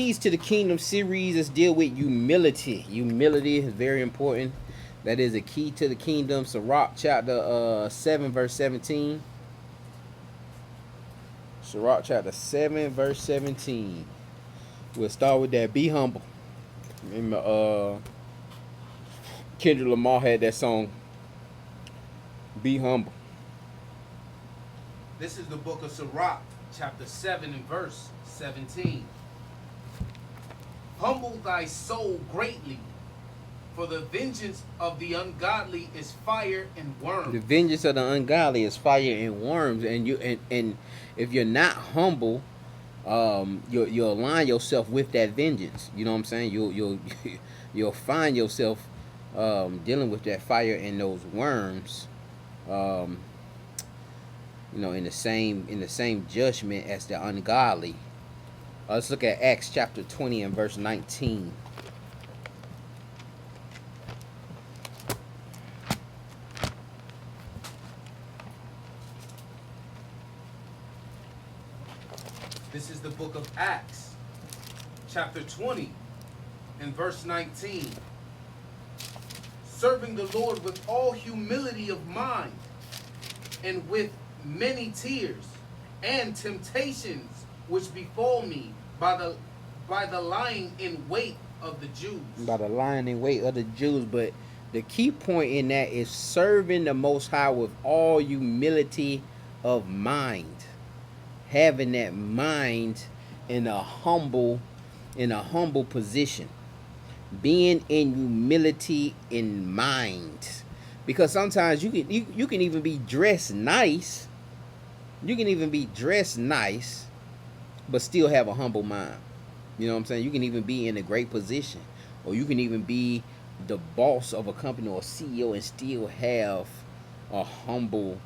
Keys to the Kingdom series is deal with humility. Humility is very important. That is a key to the kingdom. Sirach chapter 7 verse 17. Sirach chapter 7 verse 17. We'll start with that. Be humble. Remember, Kendrick Lamar had that song, Be Humble. This is the book of Sirach, chapter 7 and verse 17. Humble thy soul greatly, for the vengeance of the ungodly is fire and worms. The vengeance of the ungodly is fire and worms, and and if you're not humble, you'll align yourself with that vengeance. You know what I'm saying? You'll find yourself dealing with that fire and those worms. Um, in the same judgment as the ungodly. Let's look at Acts chapter 20 and verse 19. This is the book of Acts, chapter 20 and verse 19. Serving the Lord with all humility of mind and with many tears and temptations which befall me by the lying in wait of the Jews. By the lying in wait of the Jews. But the key point in that is serving the Most High with all humility of mind. Having that mind in a humble position. Being in humility in mind. Because sometimes you can even be dressed nice. You can even be dressed nice, but still have a humble mind. You know what I'm saying? You can even be in a great position, or you can even be the boss of a company or CEO and still have a humble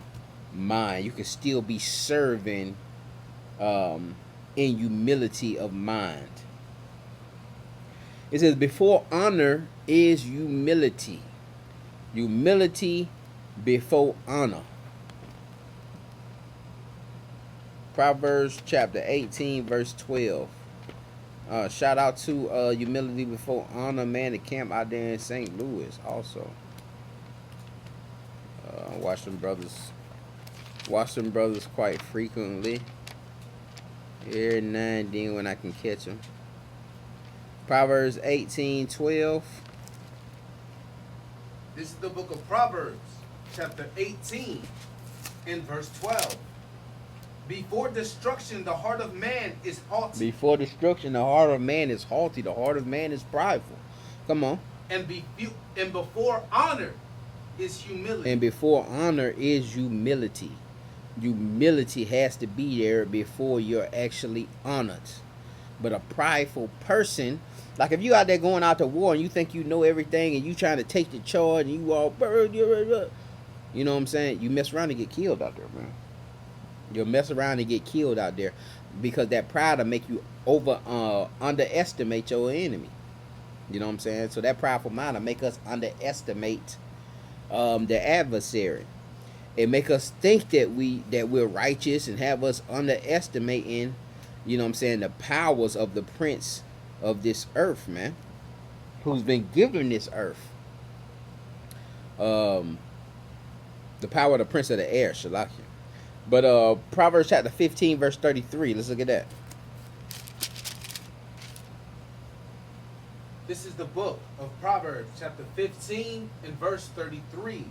mind. You can still be serving in humility of mind. It says, before honor is humility. Humility before honor. Proverbs chapter 18 verse 12. Shout out to Humility Before Honor, man, the camp out there in St. Louis also. Watch them brothers quite frequently. Every now and then when I can catch them. Proverbs 18:12. This is the book of Proverbs, chapter 18 and verse 12. Before destruction, the heart of man is haughty. Before destruction, the heart of man is haughty. The heart of man is prideful. Come on. And before honor is humility. And before honor is humility. Humility has to be there before you're actually honored. But a prideful person, like if you out there going out to war and you think you know everything and you trying to take the charge and you all, you know what I'm saying? You mess around and get killed out there, man. You'll mess around and get killed out there because that pride will make you underestimate your enemy. You know what I'm saying? So that prideful mind will make us underestimate the adversary. It make us think that we're righteous and have us underestimating, you know what I'm saying, the powers of the prince of this earth, man, who's been given this earth. The power of the prince of the air, Shalakia. But Proverbs chapter 15 verse 33. Let's look at that. This is the book of Proverbs, chapter 15 and verse 33.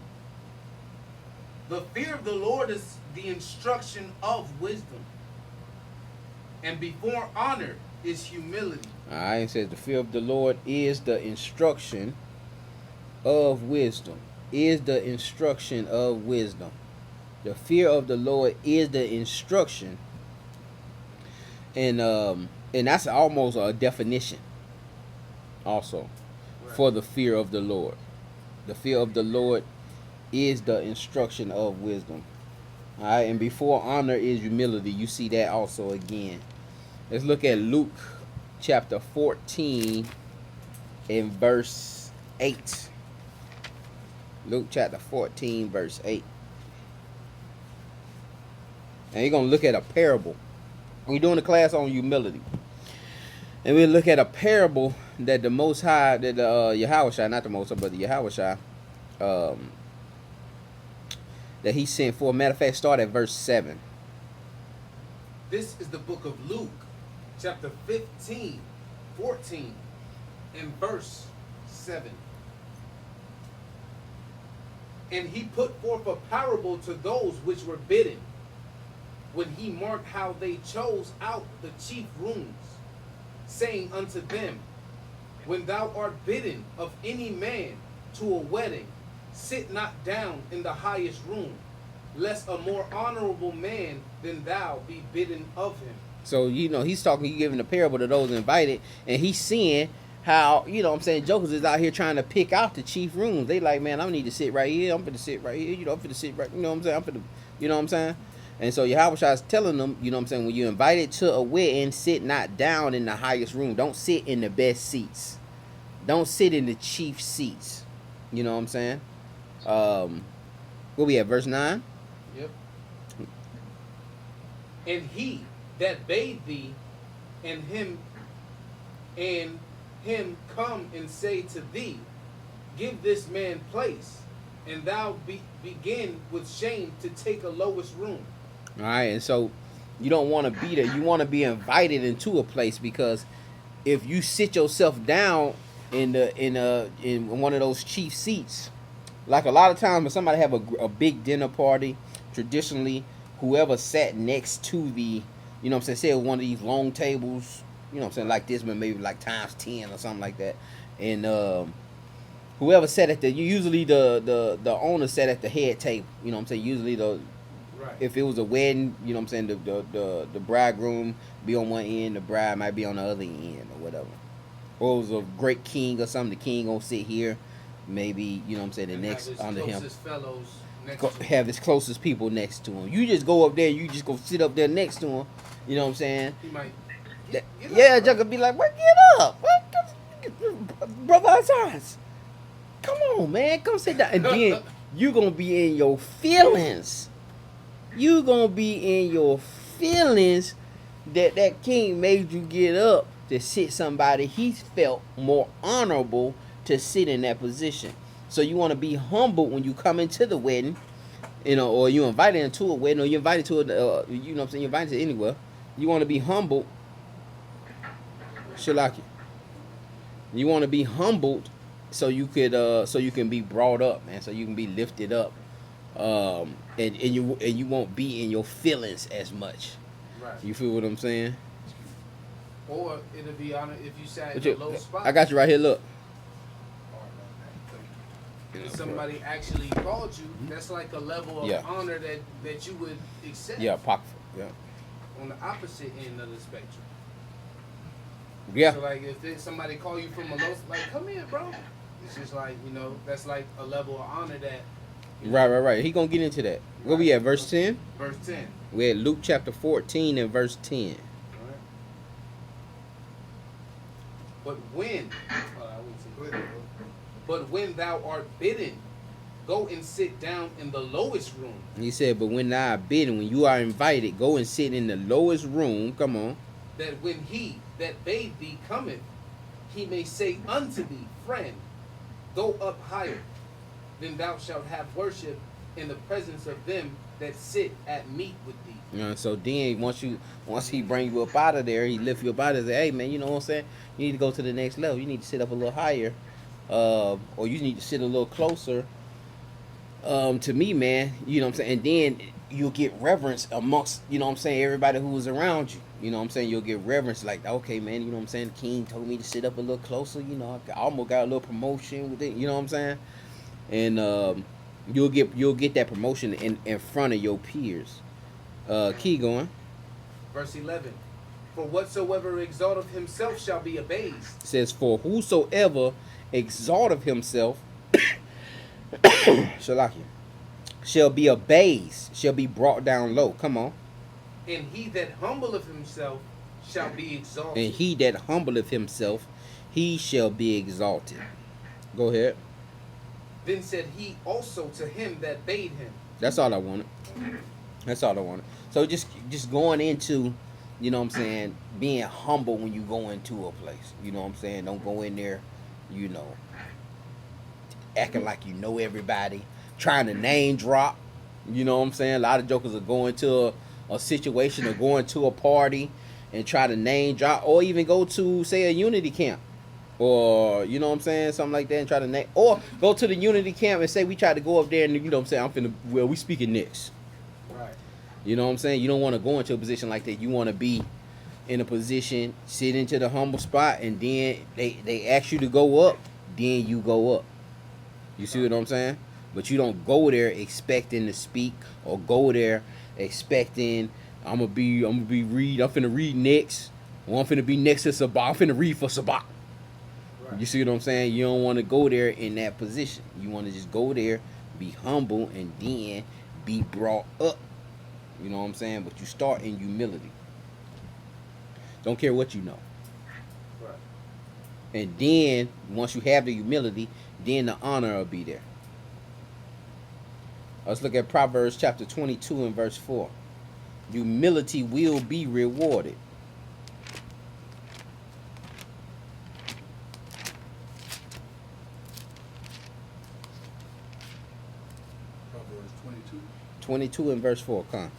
The fear of the Lord is the instruction of wisdom, and before honor is humility. Alright, it says the fear of the Lord is the instruction of wisdom. Is the instruction of wisdom. The fear of the Lord is the instruction. And that's almost a definition also, right, for the fear of the Lord. The fear of the Lord is the instruction of wisdom. Alright, and before honor is humility. You see that also again. Let's look at Luke chapter 14 and verse 8. Luke chapter 14 verse 8. And you're going to look at a parable. We're doing a class on humility. And we look at a parable that the Most High, that the Yahushua, not the Most High, but the Yahushua, um, that he sent for. Matter of fact, start at verse 7. This is the book of Luke, chapter 15, 14, and verse 7. And he put forth a parable to those which were bidden, when he marked how they chose out the chief rooms, saying unto them, when thou art bidden of any man to a wedding, sit not down in the highest room, lest a more honorable man than thou be bidden of him. So, he's talking, he's giving a parable to those invited, and he's seeing how, jokers is out here trying to pick out the chief rooms. They like, man, I need to sit right here. I'm finna sit right here. I'm finna sit right, I'm finna, I'm saying? And so Yahweh is telling them, when you're invited to a wedding, sit not down in the highest room. Don't sit in the best seats. Don't sit in the chief seats. You know what I'm saying? Where we at, verse 9? Yep. And he that bade thee, and him come and say to thee, give this man place, and thou begin with shame to take a lowest room. All right, and so you don't want to be there. You want to be invited into a place, because if you sit yourself down in one of those chief seats, like a lot of times when somebody have a big dinner party, traditionally whoever sat next to the, say one of these long tables, like this, but maybe like times 10 or something like that, and whoever sat at usually the owner sat at the head table, usually Right. if it was a wedding, the bridegroom be on one end, the bride might be on the other end or whatever. Or it was a great king or something, the king gonna sit here, maybe, the next under him. Fellows next to Have his closest people next to him. You just go up there, you just go sit up there next to him, you know what I'm saying? He might Yeah, Chuck could be like, "What? Get up, brother Azaz. Come on, man, come sit down." And then you gonna be in your feelings. You gonna be in your feelings that king made you get up to sit somebody he felt more honorable to sit in that position. So you want to be humble when you come into the wedding, or you invited into a wedding, or you invited to you invited to anywhere. You want to be humble. Shalaki. You want to be humbled so you can be brought up, man. So you can be lifted up, and you won't be in your feelings as much. Right. You feel what I'm saying? Or it'll be honored if you sat in a low spot. I got you right here. Look. If somebody actually called you, that's like a level of honor that you would accept. Yeah, pocket. Yeah. On the opposite end of the spectrum. Yeah. So like if somebody call you from a low, like, come here, bro. It's just like, that's like a level of honor that. Right. He gonna get into that. Where we at? Verse 10. Verse 10. We at Luke chapter 14 and verse 10. Right. But when thou art bidden, go and sit down in the lowest room. He said, but when thou art bidden, when you are invited, go and sit in the lowest room. Come on. That when he that bade thee cometh, he may say unto thee, friend, go up higher, then thou shalt have worship in the presence of them that sit at meat with thee. So then once he bring you up out of there, he lift you up out of there. Hey man, you know what I'm saying? You need to go to the next level. You need to sit up a little higher, or you need to sit a little closer to me, man. You know what I'm saying? And then you'll get reverence amongst, everybody who was around you. You know what I'm saying? You'll get reverence, like, okay, man, you know what I'm saying? The king told me to sit up a little closer, I almost got a little promotion with it, you know what I'm saying? And you'll get that promotion in front of your peers. Keep going. Verse 11. For whatsoever exalteth himself shall be abased. It says, for whosoever exalteth himself shall be abased, shall be brought down low. Come on. And he that humbleth himself shall be exalted. And he that humbleth himself, he shall be exalted. Go ahead. Then said he also to him that bade him. That's all I wanted. So just going into you know what I'm saying, being humble when you go into a place. You know what I'm saying? Don't go in there, you know, acting like you know everybody, trying to name drop. You know what I'm saying? A lot of jokers are going to a situation or going to a party and try to name drop, or even go to, say, a unity camp, or you know what I'm saying, something like that, and try to name, or go to the unity camp and say we tried to go up there and you know what I'm saying, I'm finna, well, we speaking next. Right. You know what I'm saying? You don't want to go into a position like that. You want to be in a position, sit into the humble spot, and then they ask you to go up, then you go up. You see what I'm saying? But you don't go there expecting to speak, or go there expecting I'm finna read next, or I'm finna be next to Sabak. I'm finna read for Sabak. Right. You see what I'm saying? You don't want to go there in that position. You want to just go there, be humble, and then be brought up. You know what I'm saying? But you start in humility. Don't care what you know. Right. And then, once you have the humility, then the honor will be there. Let's look at Proverbs chapter 22 and verse 4. Humility will be rewarded. Proverbs 22. 22 and verse 4. Come.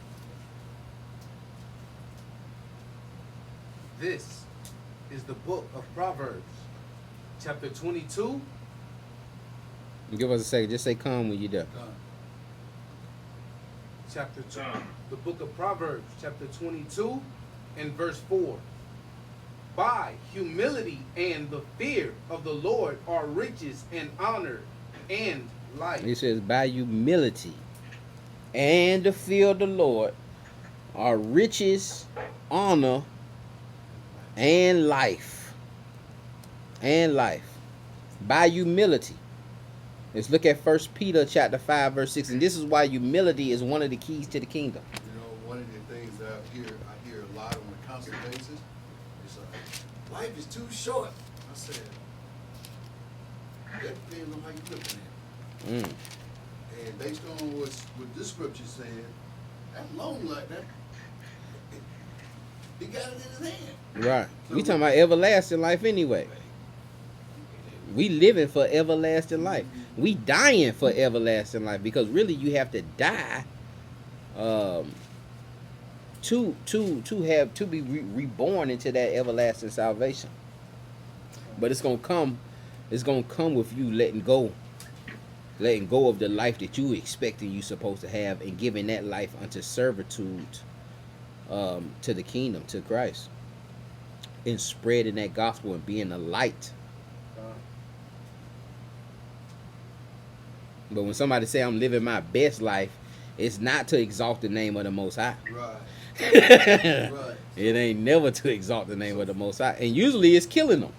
This is the book of Proverbs, chapter 22. Give us a second. Just say come when you're done. Done. Chapter 2. The book of Proverbs, chapter 22, and verse 4. By humility and the fear of the Lord are riches and honor and life. It says, by humility and the fear of the Lord are riches, honor, and life. And life. By humility. Let's look at 1 Peter chapter 5, verse 6. And this is why humility is one of the keys to the kingdom. You know, one of the things that I hear a lot on a constant basis is life is too short. I said, that depends on how you looking at it. And based on what this scripture said, that long like that, he got it in his hand. Right. We talking about everlasting life anyway. We living for everlasting life. We dying for everlasting life, because really you have to die to be reborn into that everlasting salvation. But it's gonna come with you letting go of the life that you expecting you supposed to have, and giving that life unto servitude to the kingdom, to Christ, and spreading that gospel and being a light. But when somebody say I'm living my best life, it's not to exalt the name of the Most High. Right. Right. It ain't never to exalt the name of the Most High, and usually it's killing them.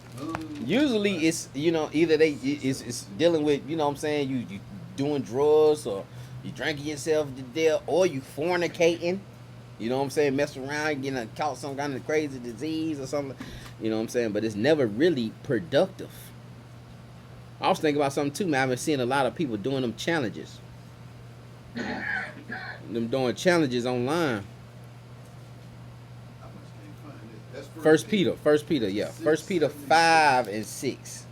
Usually it's, you know, either it's dealing with, you know what I'm saying, you doing drugs, or you drinking yourself to death, or you fornicating. You know what I'm saying, messing around, getting caught some kind of crazy disease or something. You know what I'm saying, but it's never really productive. I was thinking about something too, man. I've been seeing a lot of people doing them challenges. Them doing challenges online. I must can't find it. That's First Peter, yeah. First Peter 5 and 6.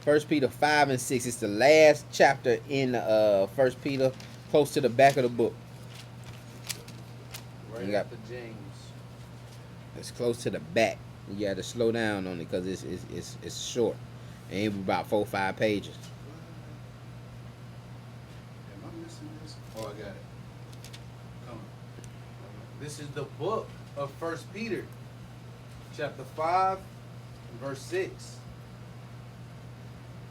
First Peter 5 and 6. It's the last chapter in First Peter, close to the back of the book. Right got- after James. It's close to the back. You got to slow down on it, because it's short. It ain't about 4 or 5 pages. Am I missing this? Oh, I got it. Come on. This is the book of 1 Peter, chapter 5, verse 6.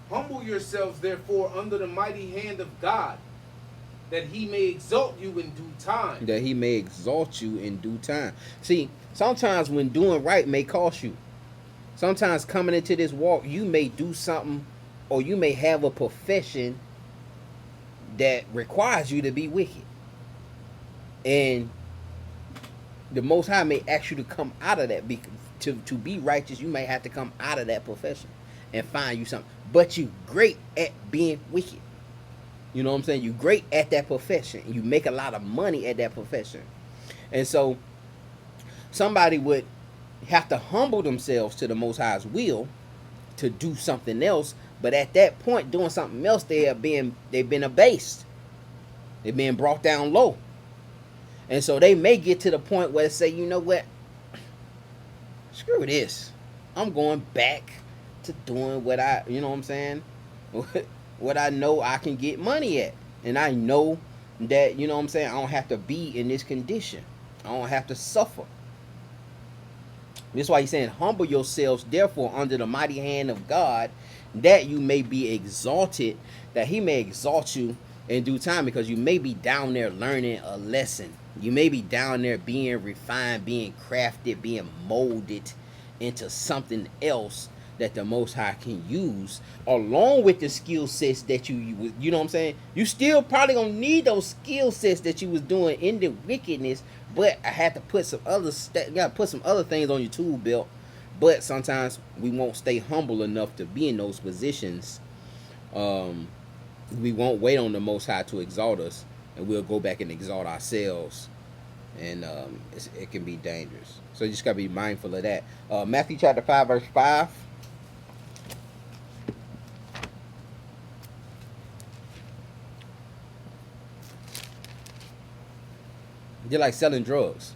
Humble yourselves, therefore, under the mighty hand of God, that he may exalt you in due time. That he may exalt you in due time. See, sometimes when doing right may cost you. Sometimes coming into this walk, you may do something, or you may have a profession that requires you to be wicked. And the Most High may ask you to come out of that. To be righteous, you may have to come out of that profession and find you something. But you great at being wicked. You know what I'm saying? You great at that profession. You make a lot of money at that profession. And so somebody would have to humble themselves to the Most High's will to do something else. But at that point, doing something else, they've been abased. They've been brought down low. And so they may get to the point where they say, you know what? Screw this. I'm going back to doing what I, you know what I'm saying? What I know I can get money at. And I know that, you know what I'm saying, I don't have to be in this condition. I don't have to suffer. That's why he's saying, humble yourselves, therefore, under the mighty hand of God, that you may be exalted, that he may exalt you in due time, because you may be down there learning a lesson. You may be down there being refined, being crafted, being molded into something else that the Most High can use, along with the skill sets that you know what I'm saying? You still probably gonna need those skill sets that you was doing in the wickedness, but I had to put some other things on your tool belt. But sometimes we won't stay humble enough to be in those positions. We won't wait on the Most High to exalt us, and we'll go back and exalt ourselves, and it can be dangerous. So you just gotta be mindful of that. Matthew chapter 5 verse 5. They're like selling drugs.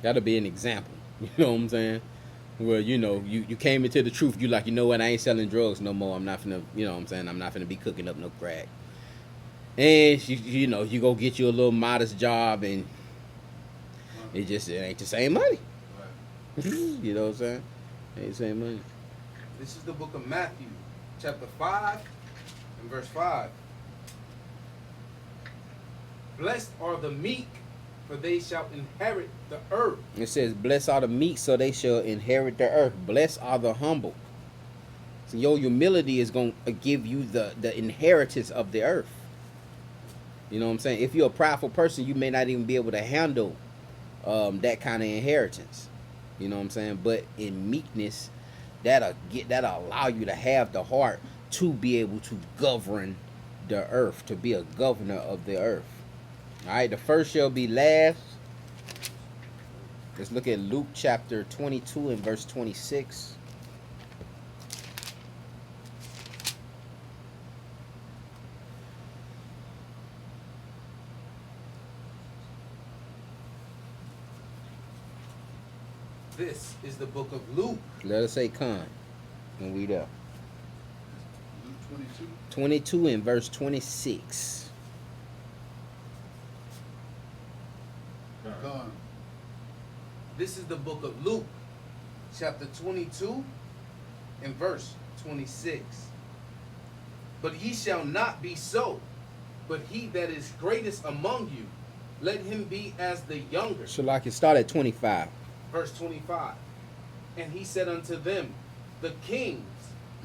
That'll be an example. You know what I'm saying? Well, you know, you came into the truth. You like, you know what? I ain't selling drugs no more. I'm not finna, you know what I'm saying? I'm not finna be cooking up no crack. And you know, you go get you a little modest job, and it ain't the same money. Right. You know what I'm saying? Ain't the same money. This is the book of Matthew, chapter 5 and verse 5. Blessed are the meek, for they shall inherit the earth. It says, blessed are the meek, so they shall inherit the earth. Blessed are the humble. So your humility is going to give you the inheritance of the earth. You know what I'm saying? If you're a prideful person, you may not even be able to handle that kind of inheritance. You know what I'm saying? But in meekness, that'll allow you to have the heart to be able to govern the earth, to be a governor of the earth. All right, the first shall be last. Let's look at Luke chapter 22 and verse 26. This is the book of Luke. Let us say con when we there. Luke 22. 22 and verse 26. Gone. This is the book of Luke, chapter 22 and verse 26. But ye shall not be so, but he that is greatest among you, let him be as the younger. So like it start at 25. Verse 25. And he said unto them, the kings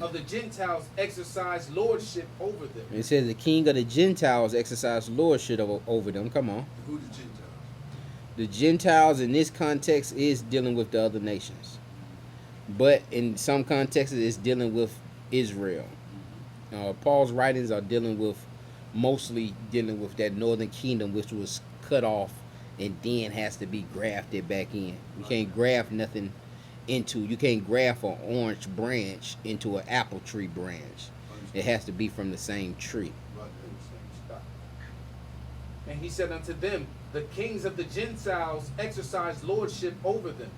of the Gentiles exercise lordship over them. It says the king of the Gentiles exercise lordship over them. Come on. Who the Gentiles? The Gentiles in this context is dealing with the other nations. But in some contexts, it's dealing with Israel. Paul's writings are mostly dealing with that northern kingdom, which was cut off and then has to be grafted back in. You can't graft nothing you can't graft an orange branch into an apple tree branch. It has to be from the same tree. And he said unto them, the kings of the Gentiles exercise lordship over them,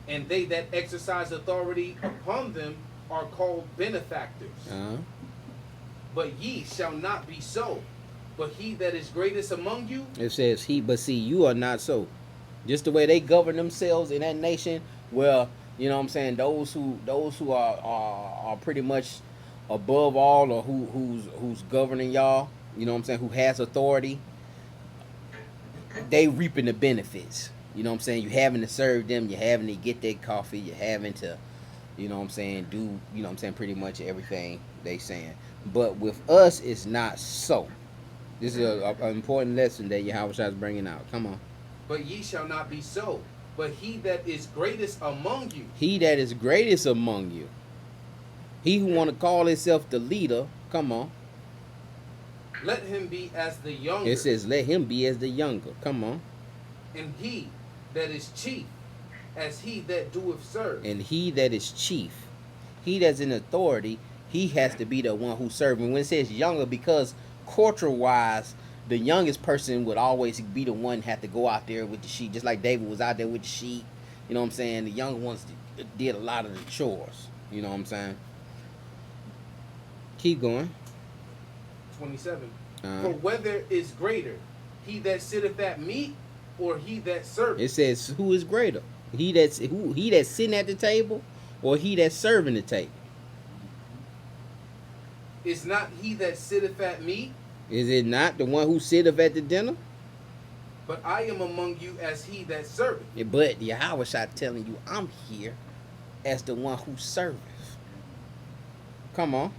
and they that exercise authority upon them are called benefactors. But ye shall not be so, but he that is greatest among you. It says but see, you are not so. Just the way they govern themselves in that nation, well, you know what I'm saying, those who are pretty much above all, or who's governing y'all, you know what I'm saying, who has authority, they reaping the benefits. You know what I'm saying? You're having to serve them, you're having to get their coffee, you're having to, you know what I'm saying, do, you know what I'm saying, pretty much everything they saying. But with us, it's not so. This is an important lesson that Yahweh is bringing out. Come on. But ye shall not be so, but he that is greatest among you. He that is greatest among you. He who want to call himself the leader, come on. Let him be as the younger. It says, let him be as the younger. Come on. And he that is chief, as he that doeth serve. And he that is chief, he that's in authority, he has to be the one who's serving. When it says younger, because cultural wise, the youngest person would always be the one have to go out there with the sheep, just like David was out there with the sheep. You know what I'm saying? The younger ones did a lot of the chores. You know what I'm saying? Keep going. 27. Uh-huh. For whether is greater, he that sitteth at meat, or he that serveth? It says, who is greater? He that's sitting at the table, or he that's serving the table? Is not he that sitteth at meat? Is it not the one who sitteth at the dinner? But I am among you as he that serveth. But Yahweh shot telling you, I'm here as the one who serveth. Come on.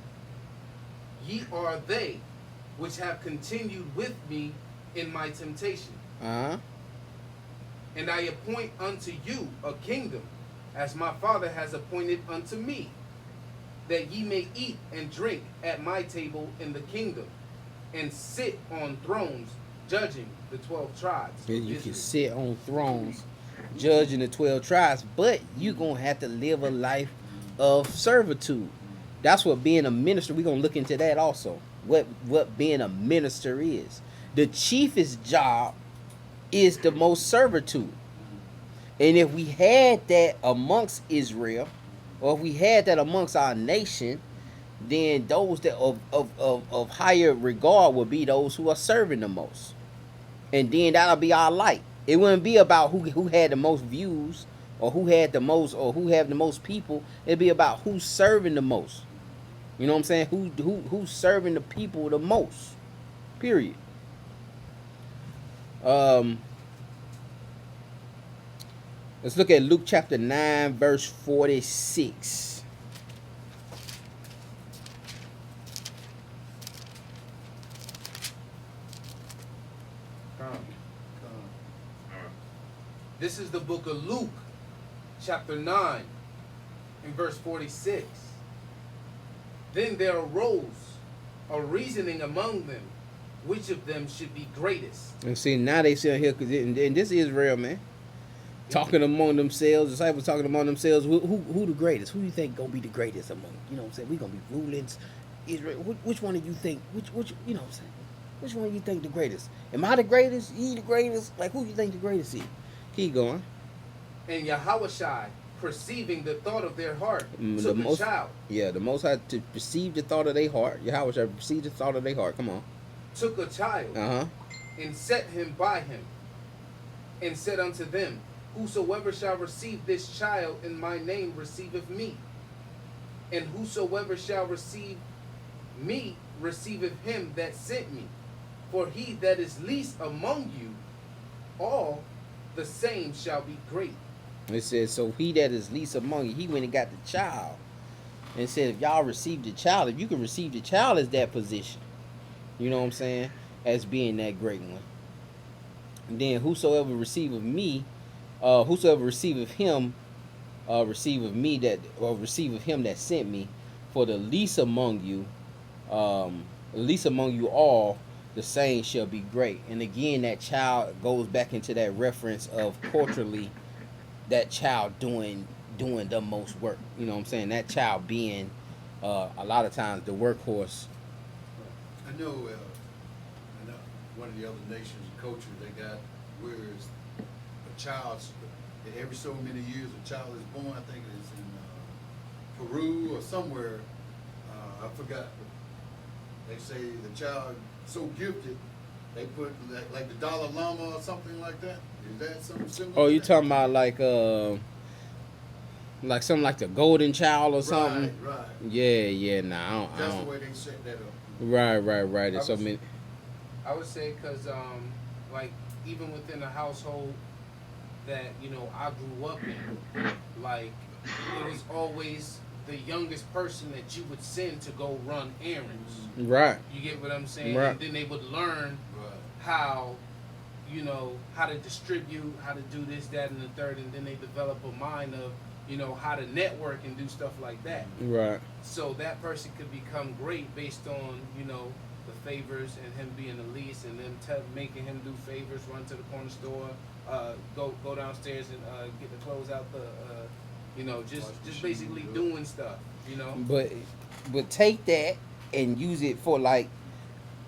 Ye are they which have continued with me in my temptation. Uh-huh. And I appoint unto you a kingdom, as my Father has appointed unto me, that ye may eat and drink at my table in the kingdom, and sit on thrones, judging the 12 tribes. You of can Israel. sit on thrones judging the 12 tribes, but you're going to have to live a life of servitude. That's what being a minister, we're going to look into that also. What being a minister is. The chiefest job is the most servitude. And if we had that amongst Israel, or if we had that amongst our nation, then those that of higher regard would be those who are serving the most. And then that'll be our light. It wouldn't be about who had the most views, or who had the most, or who have the most people. It'd be about who's serving the most. You know what I'm saying? Who's serving the people the most. Period. Let's look at Luke chapter 9, verse 46. This is the book of Luke, chapter 9, in verse 46. Then there arose a reasoning among them, which of them should be greatest. And see, now they sit here, and this is Israel, man. Talking among themselves, disciples talking among themselves. Who the greatest? Who do you think gonna be the greatest among? You know what I'm saying? We gonna be ruling Israel. Which one do you think? Which you know what I'm saying? Which one do you think the greatest? Am I the greatest? You the greatest? Like who you think the greatest is? Keep going. And Yahushua, perceiving the thought of their heart, The took a most- child, Yeah, the Most High to perceive the thought of their heart. Yahweh shall perceive the thought of their heart. Come on. took a child, Uh-huh. and set him by him, and said unto them, Whosoever shall receive this child in my name receiveth me, and whosoever shall receive me receiveth him that sent me. For he that is least among you, all the same shall be great. It says, so he that is least among you, he went and got the child. And said, if y'all receive the child, if you can receive the child as that position, you know what I'm saying, as being that great one. And then whosoever receiveth me, whosoever receiveth him, receiveth me that, or receiveth him that sent me. For the least among you all, the same shall be great. And again, that child goes back into that reference of culturally, that child doing the most work. You know what I'm saying? That child being a lot of times the workhorse. I know one of the other nations and cultures they got where it's a child's every so many years a child is born. I think it's in Peru or somewhere. I forgot. They say the child so gifted they put like the Dalai Lama or something like that. Is that something similar? Oh, to you that? talking about like something like the golden child or something? Right, right. Yeah. Nah, I That's don't. the way they set that up. Right. There's so I was- many. I would say because, like, even within a household that, you know, I grew up in, like, it was always the youngest person that you would send to go run errands. Right. You get what I'm saying? Right. And then they would learn Right. how, you know, how to distribute, how to do this, that, and the third, and then they develop a mind of, you know, how to network and do stuff like that. Right. So that person could become great based on, you know, the favors and him being the least and them making him do favors, run to the corner store, go downstairs and get the clothes out the, just Wash machine, basically yeah. doing stuff. But take that and use it for like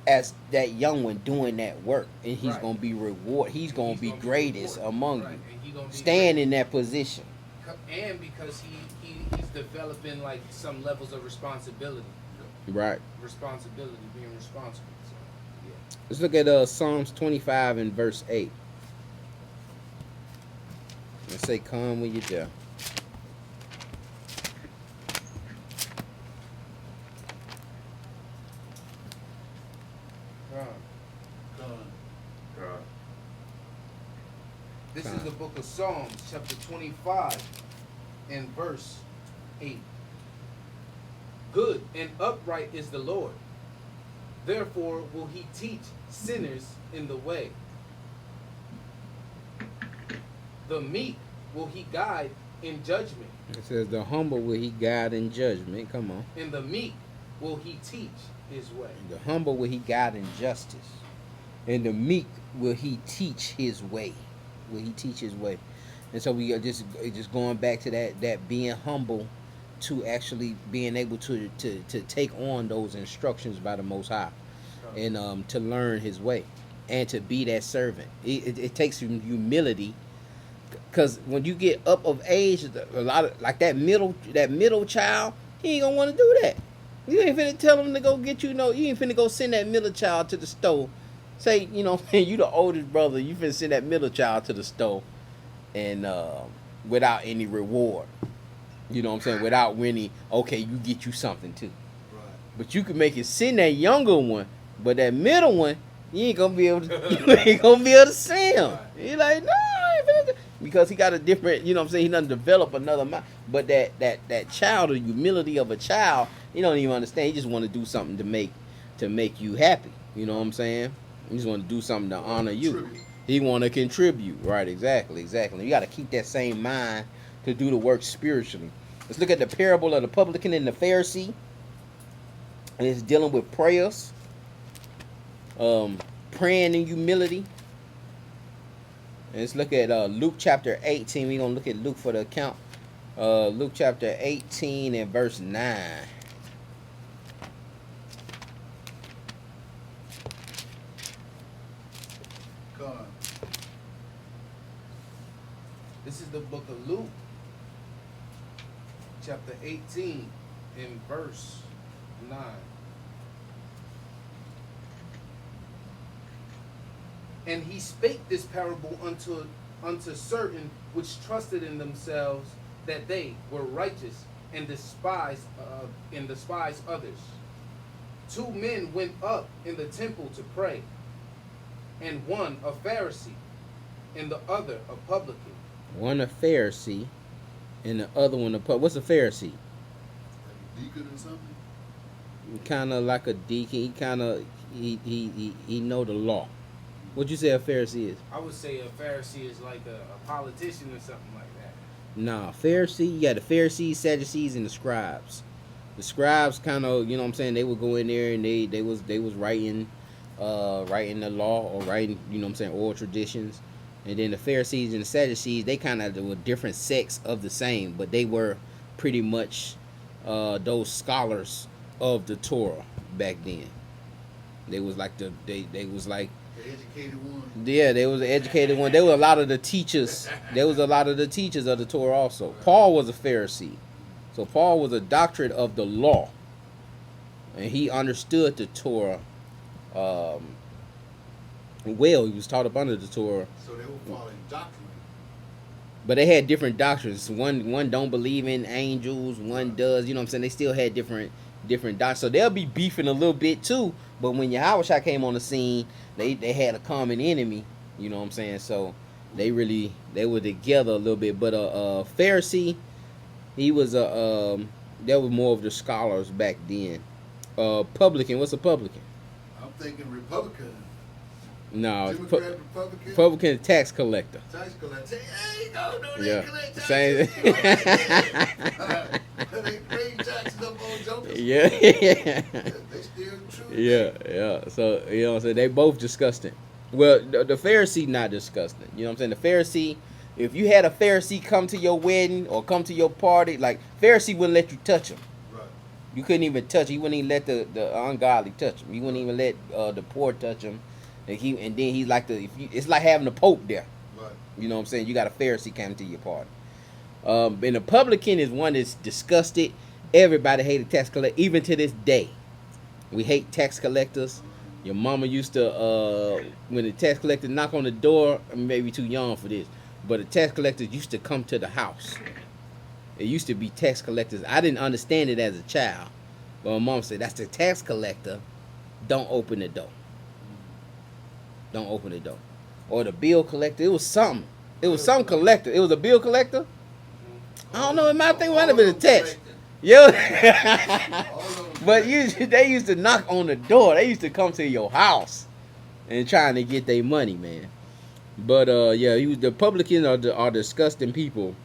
as that young one doing that work, and he's Right. gonna be reward. He's And gonna he's be gonna be greatest rewarded. among Right. you. And he gonna be Stand in that position. And because he's developing like some levels of responsibility, Right. being responsible. So yeah. Let's look at Psalms 25 and verse 8. Let's say, "Come when you're there." Con. This is the book of Psalms, chapter 25, and verse 8. Good and upright is the Lord. Therefore will he teach sinners in the way. The meek will he guide in judgment, It says, "The humble will he guide in judgment." Come on. and the meek will he teach his way. The humble will he guide in justice, and the meek will he teach his way. Will he teach his way? And so we are just going back to that being humble, to actually being able to take on those instructions by the Most High, and to learn His way, and to be that servant. It takes some humility, because when you get up of age, a lot of like that middle child, he ain't gonna want to do that. You ain't finna tell him to go get you ain't finna go send that middle child to the store. Say, you the oldest brother, you finna send that middle child to the store, and without any reward. You know what I'm saying? Without winning, okay, you get you something too. Right. But you can make it send that younger one, but that middle one, you ain't gonna be able to send him. Right. You're like, no, I ain't finna do-" because he got a different, you know what I'm saying, he doesn't develop another mind. But that child, the humility of a child, he don't even understand. He just want to do something to make you happy. You know what I'm saying? He just want to do something to honor you. Contribute. He want to contribute. Right, exactly. You got to keep that same mind to do the work spiritually. Let's look at the parable of the publican and the Pharisee. And it's dealing with prayers, praying in humility. And let's look at Luke chapter 18. We're going to look at Luke for the account. Luke chapter 18 and verse 9. Con. This is the book of Luke, chapter 18, and verse 9. And he spake this parable unto certain which trusted in themselves that they were righteous, and despised others. 2 men went up in the temple to pray, and one a Pharisee, and the other a publican. One a Pharisee, and the other one a publican. What's a Pharisee? Like a deacon or something? Kind of like a deacon. He know the law. What'd you say a Pharisee is? I would say a Pharisee is like a politician or something like that. Nah, Pharisee, you got the Pharisees, Sadducees, and the scribes. The scribes kind of, you know what I'm saying, they would go in there and they was writing the law, or writing, you know what I'm saying, oral traditions. And then the Pharisees and the Sadducees, they kind of were different sects of the same, but they were pretty much those scholars of the Torah back then. They was like they was like, The educated one. yeah, they was an educated one. There were a lot of the teachers. There was a lot of the teachers of the Torah also. Paul was a Pharisee. So Paul was a doctorate of the law. And he understood the Torah well. He was taught up under the Torah. So they were following doctrine. But they had different doctrines. One don't believe in angels. One does. You know what I'm saying? They still had different doctrines. So they'll be beefing a little bit too. But when Yahushua came on the scene, they had a common enemy. You know what I'm saying? So they were together a little bit. But a Pharisee, he was that was more of the scholars back then. Publican, what's a publican? I'm thinking Republican. No, Democrat, Republican. Republican tax collector. Tax collector. Hey, no, they Yeah, collect same. taxes. They pay taxes up on jokers. Yeah. They still true. Yeah. So you know what I'm saying, they both disgusting. Well, the Pharisee not disgusting. You know what I'm saying? The Pharisee, if you had a Pharisee come to your wedding or come to your party, like Pharisee wouldn't let you touch him. Right. You couldn't even touch him. He wouldn't even let the ungodly touch him. He wouldn't even let the poor touch him. And then he's like it's like having the Pope there. Right. You know what I'm saying? You got a Pharisee coming to your party. And a publican is one that's disgusted. Everybody hated tax collectors, even to this day. We hate tax collectors. Your mama used to, when the tax collector knock on the door, I'm maybe too young for this, but the tax collectors used to come to the house. It used to be tax collectors. I didn't understand it as a child, but my mom said, that's the tax collector. Don't open the door. Don't open the door. Or the bill collector. It was something. It was some collector. It was a bill collector. I don't know. I think it might have been a tax. Yo. But they used to knock on the door. They used to come to your house and trying to get their money, man. But yeah, the publicans are disgusting people,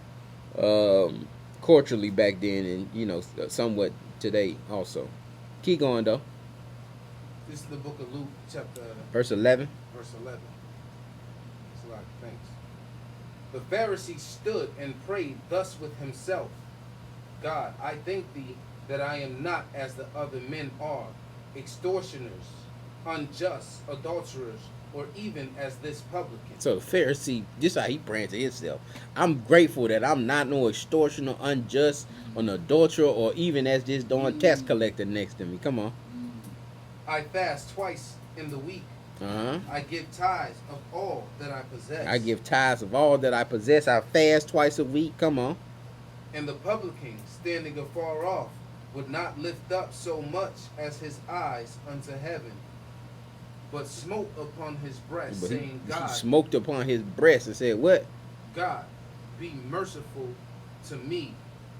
culturally back then, and somewhat today also. Keep going though. This is the book of Luke, chapter Verse 11. verse 11. It's a lot. Thanks. The Pharisee stood and prayed thus with himself: God, I thank thee that I am not as the other men are, extortioners, unjust, adulterers, or even as this publican. So the Pharisee, just how he praying to himself. I'm grateful that I'm not no extortioner, unjust, an adulterer, or even as this darn tax collector next to me. Come on. I fast twice in the week. Uh-huh. I give tithes of all that I possess. I give tithes of all that I possess. I fast twice a week. Come on. And the publican, standing afar off, would not lift up so much as his eyes unto heaven, but smote upon his breast, But saying, he God, smoked upon his breast and said, what? God, be merciful to me,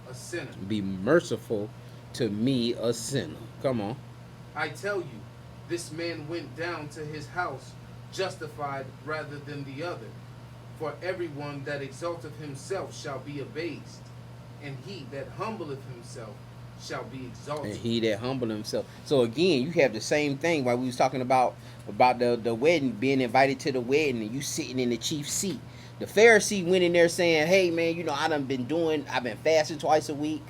a sinner. Be merciful to me, a sinner. Come on. I tell you, this man went down to his house justified rather than the other. For everyone that exalteth himself shall be abased, and he that humbleth himself shall be exalted. And he that humbled himself. So again, you have the same thing while we was talking about the wedding, being invited to the wedding, and you sitting in the chief seat. The Pharisee went in there saying, hey man, I've been fasting twice a week.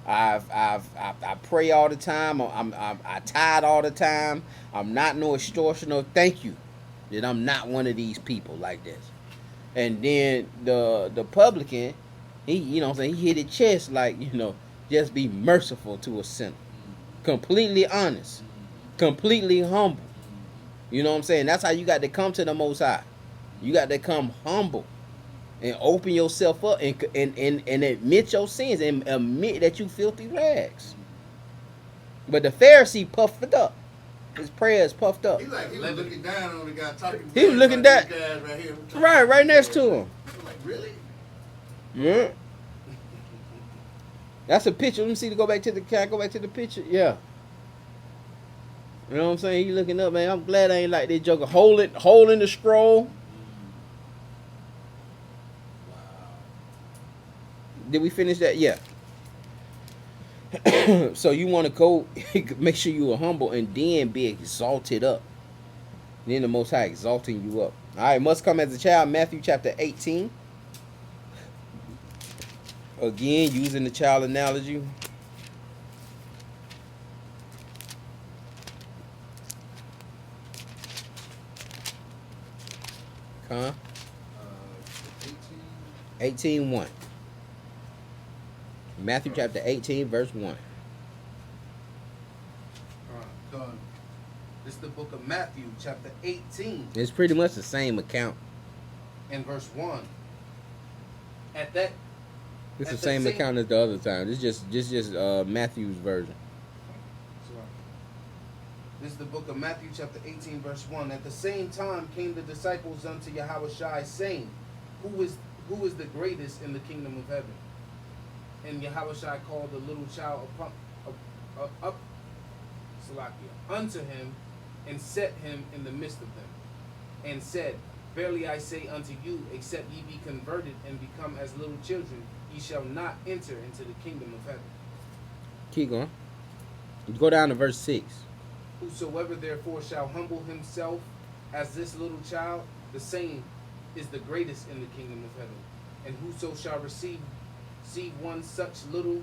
I pray all the time. I tithe all the time. I'm not no extortioner. Thank you that I'm not one of these people like this. And then the publican, he he hit his chest like, just be merciful to a sinner. Completely honest. Completely humble. You know what I'm saying? That's how you got to come to the Most High. You got to come humble and open yourself up and admit your sins and admit that you filthy rags. But the Pharisee puffed it up. His prayer is puffed up. He was looking down on the guy talking. He was looking down. Right here. Right next to him. Like, really? Yeah. That's a picture. Let me see. Can I go back to the picture? Yeah. You know what I'm saying? He looking up, man. I'm glad I ain't like that joker holding the scroll. Wow. Did we finish that? Yeah. So you want to go, make sure you are humble and then be exalted up. Then the Most High exalting you up. All right, must come as a child. Matthew chapter 18. Again, using the child analogy. Huh? 18. 18:1. Matthew chapter 18, verse 1. Done. This is the book of Matthew, chapter 18, It's pretty much the same account. and verse 1. At that, It's the At the same same- account as the other time. It's just Matthew's version. sorry. This is the book of Matthew, chapter 18, verse 1. At the same time came the disciples unto Yahushua, saying, Who is the greatest in the kingdom of heaven? And Yahushua called the little child up unto him, and set him in the midst of them, and said, Verily I say unto you, except ye be converted and become as little children, ye shall not enter into the kingdom of heaven. Keep going. Go down to verse 6. Whosoever therefore shall humble himself as this little child, the same is the greatest in the kingdom of heaven. And whoso shall receive one such little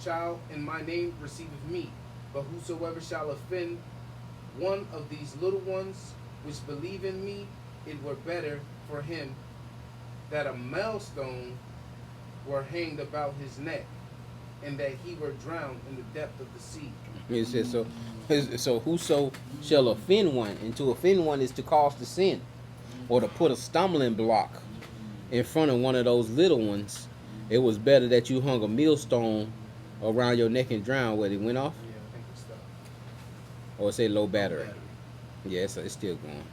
child in my name receiveth me. But whosoever shall offend one of these little ones which believe in me, it were better for him that a millstone were hanged about his neck, and that he were drowned in the depth of the sea. It says so whoso shall offend one, and to offend one is to cause the sin, or to put a stumbling block in front of one of those little ones. It was better that you hung a millstone around your neck and drowned. Where it went off, Yeah, I think it's stuff. or it say low battery. Yeah, it's still going.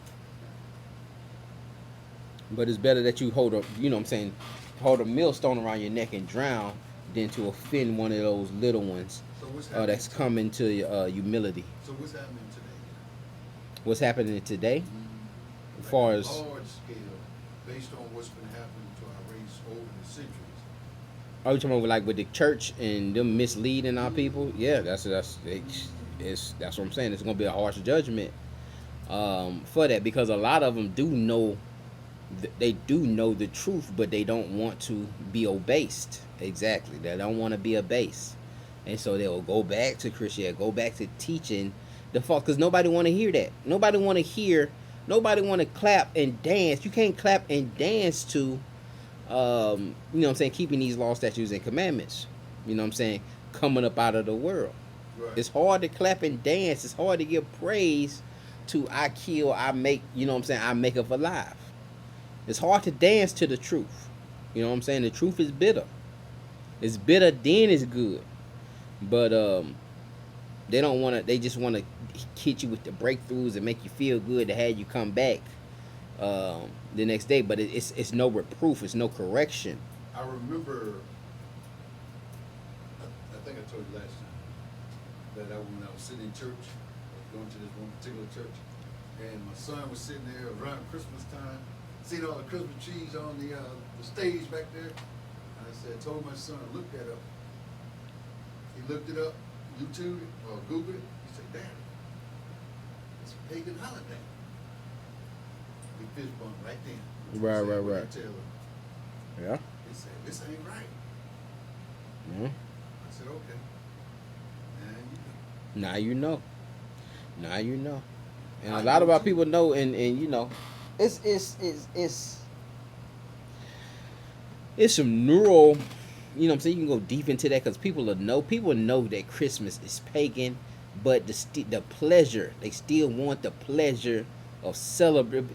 But it's better that you hold a, you know what I'm saying, hold a millstone around your neck and drown than to offend one of those little ones So what's happening? that's coming to humility. So what's happening today? What's happening today? As far as large scale, based on what's been happening to our race over the centuries. are you talking about like with the church and them misleading our people? Yeah, that's what I'm saying. It's gonna be a harsh judgment for that, because a lot of them do know, they do know the truth, but they don't want to be obased. Exactly, they don't want to be abased, and so they'll go back to Christianity, go back to teaching the false, because nobody want to hear that. Nobody want to clap and dance. You can't clap and dance to you know what I'm saying, keeping these laws, statutes, and commandments, you know what I'm saying, coming up out of the world. Right. It's hard to clap and dance. It's hard to give praise to I kill, I make, you know what I'm saying, I make up alive. It's hard to dance to the truth. You know what I'm saying? The truth is bitter. It's bitter, then it's good. But they don't want to, they just want to hit you with the breakthroughs and make you feel good to have you come back the next day. But it's no reproof, it's no correction. I remember, I think I told you last time, that when I was sitting in church, going to this one particular church, and my son was sitting there around Christmas time, seeing all the Christmas trees on the stage back there. And I said, told my son, look that up. He looked it up, YouTube it, or Googled it. He said, Dad, it's a pagan holiday. We fist bump right then. Right, He said, right, "What right." you tell him?" Yeah. He said, this ain't right. Yeah. I said, okay. And Now you know. Now you know. And a lot of our people know, and you know, it's some neural, you know what I'm saying, you can go deep into that, because people know that Christmas is pagan, but the pleasure, they still want the pleasure of celebrate.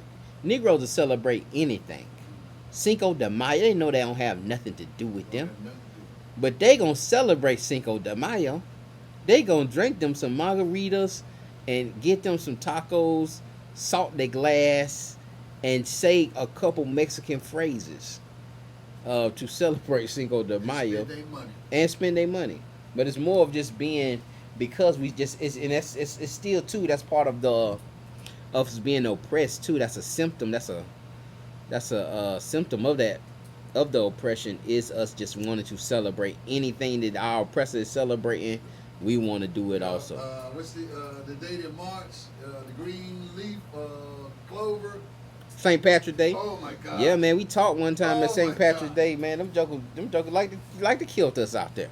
Negroes will celebrate anything. Cinco de Mayo, they know they don't have nothing to do with them, but they gonna celebrate Cinco de Mayo. They gonna drink them some margaritas and get them some tacos, salt their glass, and say a couple Mexican phrases to celebrate Cinco de Mayo and spend their money. But it's more of just being, because we just it's still too, that's part of the of us being oppressed too. That's a symptom. That's a symptom of that, of the oppression, is us just wanting to celebrate anything that our oppressor is celebrating. We want to do it also. what's the date in March? The green leaf clover. St. Patrick's Day. Oh my God. Yeah, man, we talked one time Oh at St. my Patrick's God. Day, man. Them jokers like to kill us out there.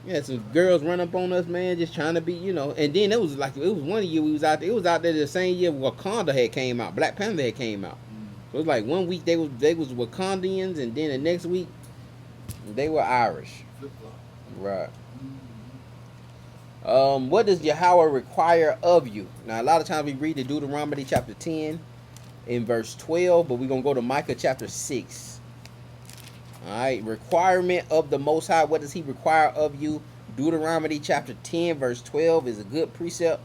Yeah, some girls run up on us, man, just trying to be, you know. And then it was one year we was out there. It was out there the same year Wakanda had came out. Black Panther had came out. So it was like 1 week they was Wakandians, and then the next week they were Irish. Flip flop. Right. What does Yahweh require of you? Now, a lot of times we read the Deuteronomy chapter 10 in verse 12, but we're going to go to Micah chapter 6. All right, requirement of the Most High. What does he require of you? Deuteronomy chapter 10 verse 12 is a good precept,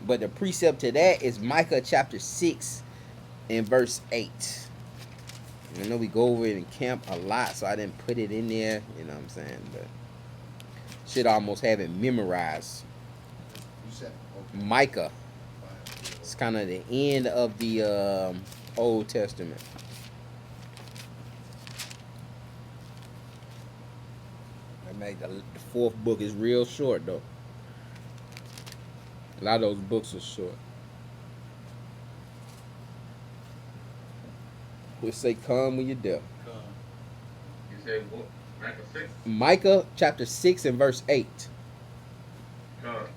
but the precept to that is Micah chapter 6 and verse 8. I know we go over it in camp a lot, so I didn't put it in there, you know what I'm saying, but should almost have it memorized. You said, okay. Micah. Fine. It's kind of the end of the Old Testament. The fourth book is real short, though. A lot of those books are short. We'll say, come when you're there. Come. You said what? Micah 6? Micah chapter 6 and verse 8. Come. Come.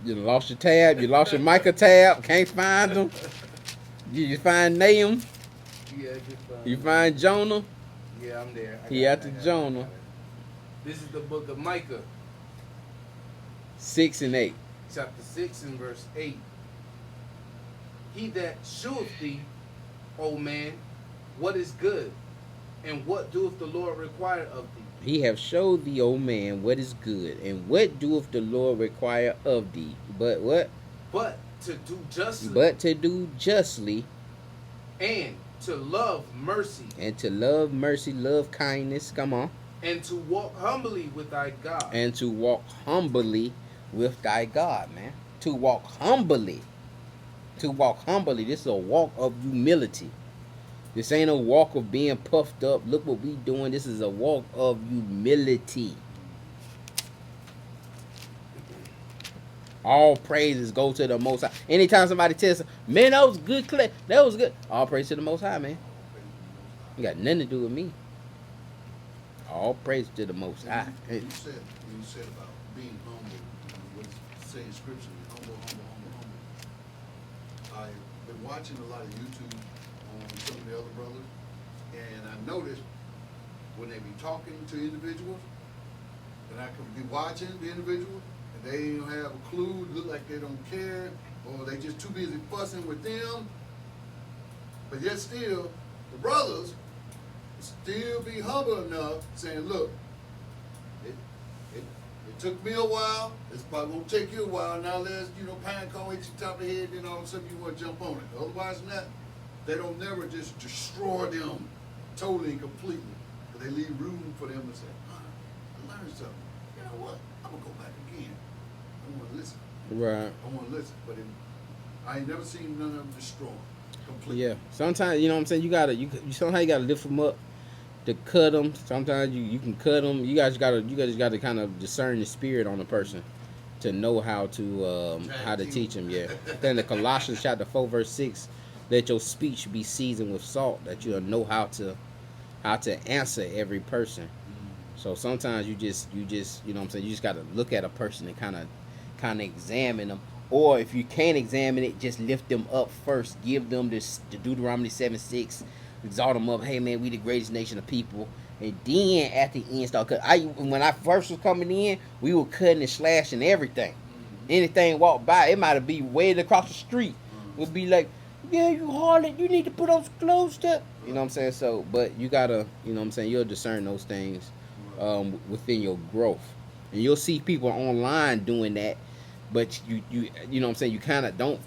You done lost your tab. You lost your Micah tab. Can't find them. You find Nahum. Yeah, just, You find Jonah. Yeah, I'm there. He got after it, I got it, Jonah. I got it. This is the book of Micah, 6 and 8. chapter 6 and verse 8. He that sheweth thee, O man, what is good, and what doeth the Lord require of thee? He have showed thee, O man, what is good, and what doeth the Lord require of thee? But what? But to do justly, But to do justly, and to love mercy, and to love mercy, love kindness. Come on. and to walk humbly with thy God. And to walk humbly with thy God, man. To walk humbly. To walk humbly. This is a walk of humility. This ain't a walk of being puffed up. Look what we doing. This is a walk of humility. All praises go to the Most High. Anytime somebody tells, man, that was good, Clay. That was good. All praise to the Most High, man. You got nothing to do with me. All praise to the Most High. You said about being humble, what it's saying scripturally, humble, humble, humble, humble. I've been watching a lot of YouTube on some of the other brothers, and I noticed when they be talking to individuals, and I could be watching the individual, and they don't have a clue, look like they don't care, or they just too busy fussing with them. But yet still, the brothers still be humble enough, saying, look, it took me a while, it's probably gonna take you a while, now let's, pine cone hit your top of the head, then all of a sudden you wanna jump on it. Otherwise than that, they don't never just destroy them totally and completely. But they leave room for them to say, I learned something. You know what? I'm gonna go back again. I wanna listen. Right. I wanna listen. But I ain't never seen none of them destroy completely. Yeah. Sometimes, you know what I'm saying, you somehow you gotta lift them up to cut them. Sometimes you can cut them. You guys gotta kind of discern the spirit on the person to know how to teach them. Yeah. Then the Colossians chapter 4 verse 6, let your speech be seasoned with salt, that you'll know how to answer every person. So sometimes you just you know what I'm saying, you just gotta look at a person and kind of examine them. Or if you can't examine it, just lift them up first. Give them this the Deuteronomy 7:6. Exalt them up. Hey man, we the greatest nation of people. And then at the end start cutting. When I first was coming in, we were cutting and slashing everything. Anything walked by, it might be way across the street. Would be like, yeah, you harlot, you need to put those clothes up. You know what I'm saying? So, but you gotta, you know what I'm saying, you'll discern those things within your growth. And you'll see people online doing that, but you know what I'm saying, you kind of don't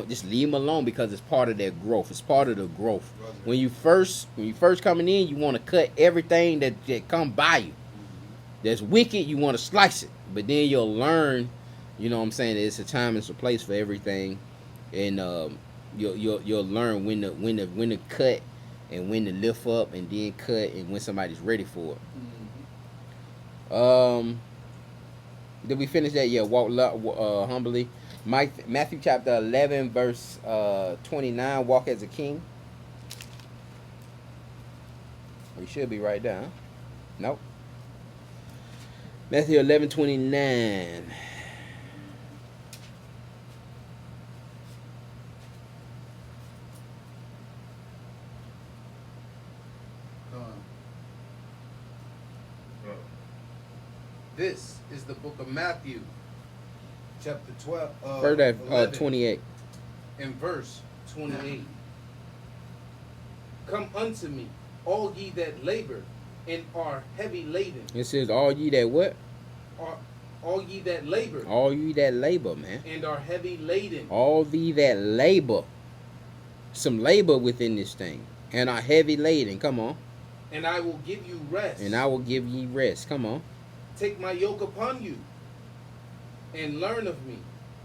just leave them alone, because it's part of their growth. It's part of the growth. When you first coming in, you want to cut everything that come by you. That's wicked, you want to slice it. But then you'll learn, you know what I'm saying, that it's a time and a place for everything. And you'll learn when to cut and when to lift up and then cut, and when somebody's ready for it. Did we finish that? Yeah, walk humbly. Matthew chapter 11 verse 29, walk as a king. We should be right down. Nope. Matthew 11:29. This is the book of Matthew, chapter 12, Verse 11, 28. and verse 28. Come unto me, all ye that labor and are heavy laden. It says, all ye that what? All ye that labor All ye that labor, man. and are heavy laden. All thee that labor. Some labor within this thing. And are heavy laden. Come on. And I will give you rest. And I will give ye rest. Come on. Take my yoke upon you and learn of me,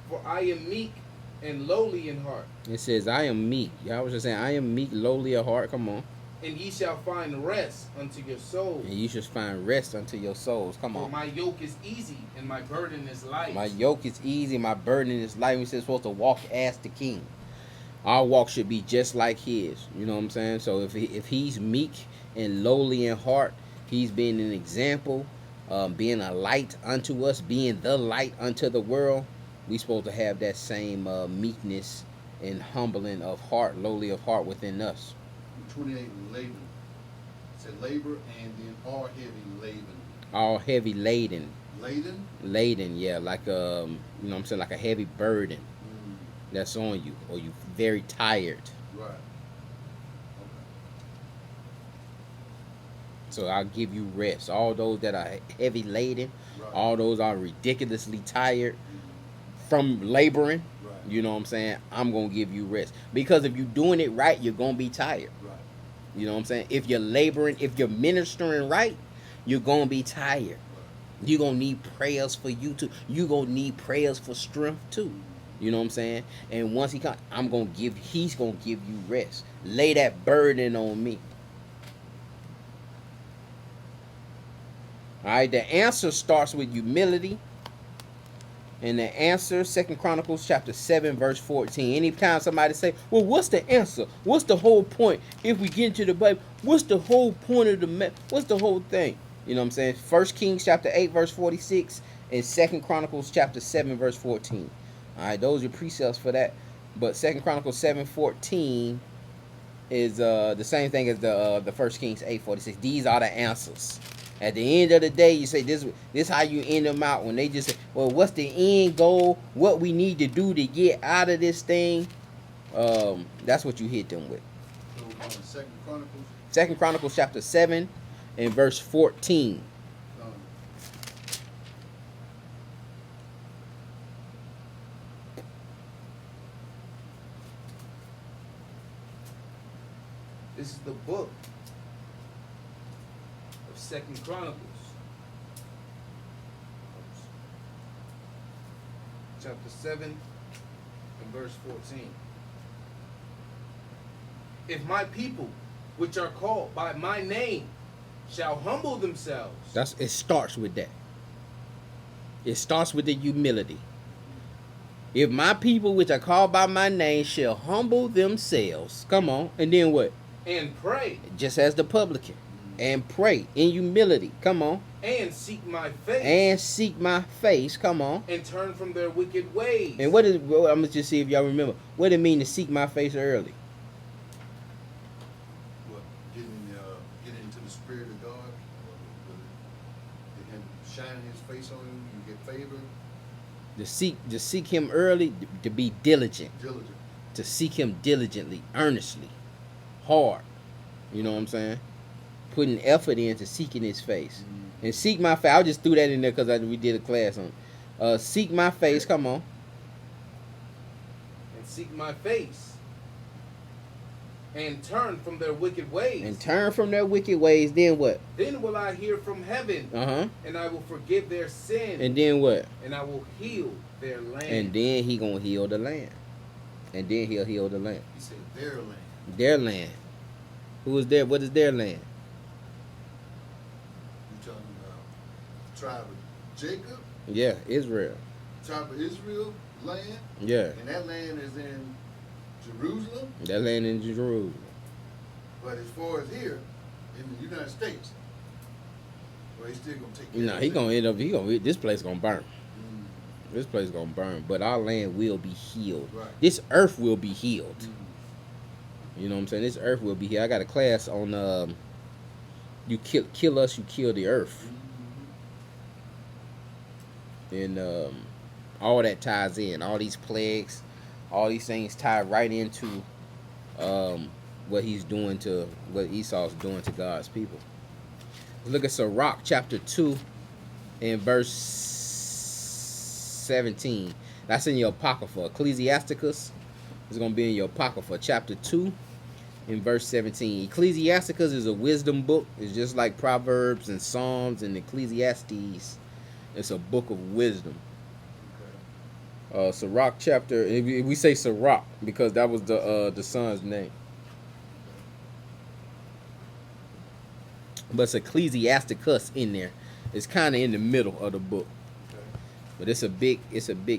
for I am meek and lowly in heart, It says, I am meek. Y'all was just saying, I am meek, lowly of heart. Come on. And ye shall find rest unto your souls. And you should find rest unto your souls. Come For on. my yoke is easy and my burden is light. My yoke is easy, my burden is light. We said supposed to walk as the king. Our walk should be just like his. You know what I'm saying? So if he's meek and lowly in heart, he's being an example, being a light unto us, being the light unto the world. We supposed to have that same meekness and humbling of heart, lowly of heart within us. 28, labor. It said labor and then all heavy laden. All heavy laden. Laden? Laden, yeah, like you know what I'm saying, like a heavy burden Mm, that's on you, or you very tired. right. Okay. So I'll give you rest. All those that are heavy laden, Right. all those are ridiculously tired Mhm. from laboring. Right. You know what I'm saying? I'm gonna give you rest, because if you're doing it right, you're gonna be tired. Right. You know what I'm saying? If you're laboring, if you're ministering right, you're gonna be tired. Right. You're gonna need prayers for you too. You're gonna need prayers for strength too. You know what I'm saying? And once he comes, he's gonna give you rest. Lay that burden on me. All right, the answer starts with humility. And the answer, 2 Chronicles chapter 7, verse 14. Anytime somebody say, well, what's the answer? What's the whole point? If we get into the Bible, what's the whole point of what's the whole thing? You know what I'm saying? 1 Kings chapter 8, verse 46, and 2 Chronicles chapter 7, verse 14. All right, those are precepts for that. But 2 Chronicles 7:14 is the same thing as the 1 Kings 8:46. These are the answers. At the end of the day, you say this how you end them out when they just say, well, what's the end goal? What we need to do to get out of this thing? That's what you hit them with. So we're going to 2 Chronicles. 2 Chronicles chapter 7 and verse 14. Um, This is the book of 2 Chronicles. Chapter 7 and verse 14. If my people, which are called by my name, shall humble themselves. It starts with that. It starts with the humility. If my people which are called by my name shall humble themselves, come on, and then what? And pray. Just as the publican. And pray in humility. Come on. And seek my face. And seek my face. Come on. And turn from their wicked ways. And what is, well, I'm going to just see if y'all remember. What did it mean to seek my face early? what, getting into the spirit of God, get him shining his face on you, you get favor, To seek him early, to be diligent. diligent. To seek him diligently, earnestly, hard. You know what I'm saying? Putting effort into seeking his face. And seek my face. I just threw that in there because we did a class on seek my face. Come on. And seek my face. And turn from their wicked ways. And turn from their wicked ways. Then what? Then will I hear from heaven. Uh-huh. And I will forgive their sin. And then what? And I will heal their land. And then he gonna heal the land. And then he'll heal the land. He said their land. Their land. Who is there? What is their land? You talking about tribe of Jacob, Yeah, Israel. tribe of Israel land, Yeah. and that land is in Jerusalem. That land in Jerusalem. But as far as here, in the United States, well, he's still gonna take care No, of he it. gonna end up. This place gonna burn. Mm, This place gonna burn. But our land will be healed. right. This earth will be healed. Mm, You know what I'm saying? This earth will be healed. I got a class on you kill us, you kill the earth. And all that ties in. All these plagues, all these things tie right into what he's doing to what Esau's doing to God's people. Let's look at Sirach chapter 2 and verse 17. That's in your Apocrypha. Ecclesiasticus is going to be in your Apocrypha, chapter 2 in verse 17. Ecclesiasticus is a wisdom book. It's just like Proverbs and Psalms and Ecclesiastes. It's a book of wisdom. okay. Sirach chapter, we say Sirach because that was the son's name. but it's Ecclesiasticus in there. It's kind of in the middle of the book, Okay. but it's a big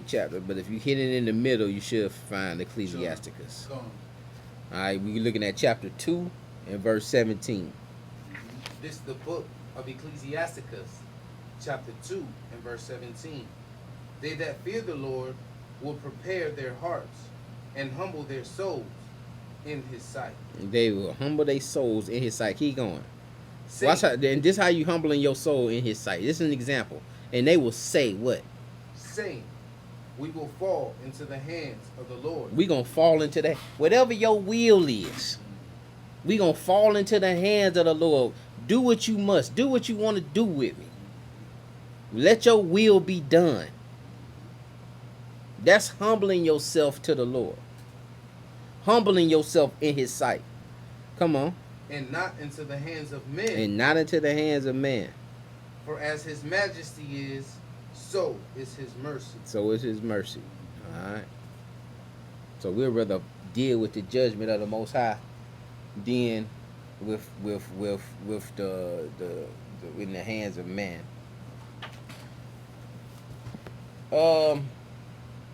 chapter. But if you hit it in the middle, you should find Ecclesiasticus. Come. All right, we're looking at chapter 2 and verse 17. This is the book of Ecclesiasticus, chapter 2 and verse 17. They that fear the Lord will prepare their hearts and humble their souls in his sight. They will humble their souls in his sight. Keep going. Say, Watch how, and this how you humbling your soul in his sight. This is an example. And they will say what? saying, we will fall into the hands of the Lord. We gonna fall into that. Whatever your will is, we gonna fall into the hands of the Lord. Do what you must. Do what you want to do with me. Let your will be done. That's humbling yourself to the Lord. Humbling yourself in his sight. Come on. And not into the hands of men. And not into the hands of man. For as his majesty is, so is his mercy. So is his mercy. Alright. So we'd rather deal with the judgment of the Most High than with the in the hands of man.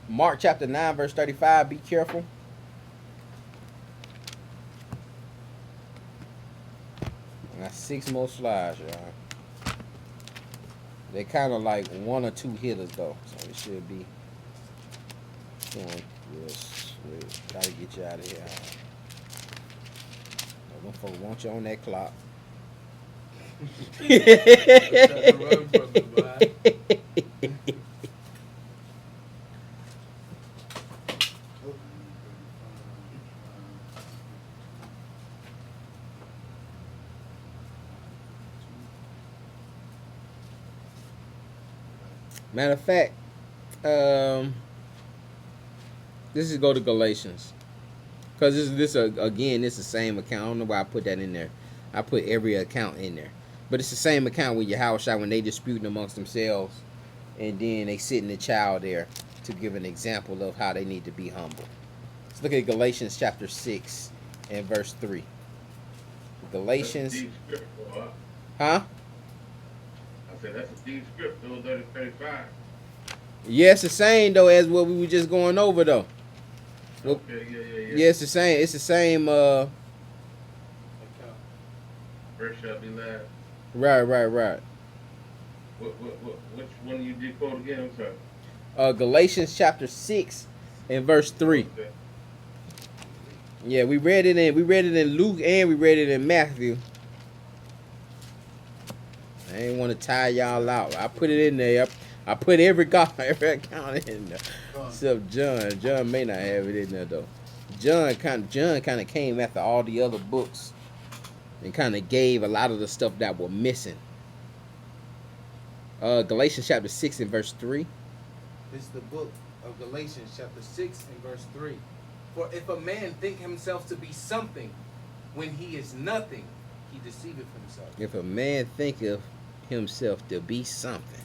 Mark chapter 9 verse 35, be careful. I got 6 more slides, y'all. They're kind of like 1 or 2 hitters though, so it should be going real swift. Gotta get you out of here. Them folks want you on that clock. Run from the blind. Matter of fact, this is go to Galatians, cause this again, this is the same account. I don't know why I put that in there. I put every account in there, but it's the same account with Yahushua when they disputing amongst themselves, and then they sit in the child there to give an example of how they need to be humble. Let's look at Galatians chapter 6 and verse 3. Galatians, That's a deep script, boy. huh? I said that's a deep script, those 35. Yeah, it's the same though as what we were just going over though. Well, Okay, yeah. yeah, it's the same. It's the same. First shall be last. Right. Which one you did quote again? I'm sorry. Galatians chapter 6 and verse 3. Okay. Yeah, we read it in Luke and we read it in Matthew. I ain't want to tie y'all out. I put it in there. I put every account in there. Except John. John may not have it in there though. John kind of came after all the other books and kind of gave a lot of the stuff that were missing. Galatians chapter 6 and verse 3. This is the book of Galatians, chapter 6 and verse 3. For if a man think himself to be something when he is nothing, he deceiveth himself. If a man thinketh himself to be something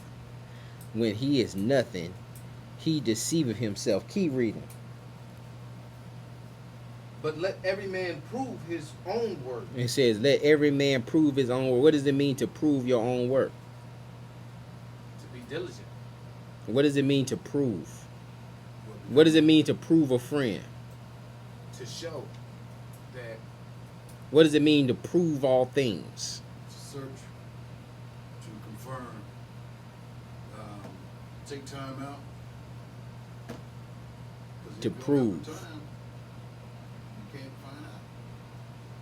when he is nothing, he deceiveth himself. Keep reading. But let every man prove his own work. It says, let every man prove his own work. What does it mean to prove your own work? To be diligent. What does it mean to prove? What does it mean to prove a friend? To show that What does it mean to prove all things? To search, to confirm, take time out. 'Cause if To you don't have prove. the time, you can't find out.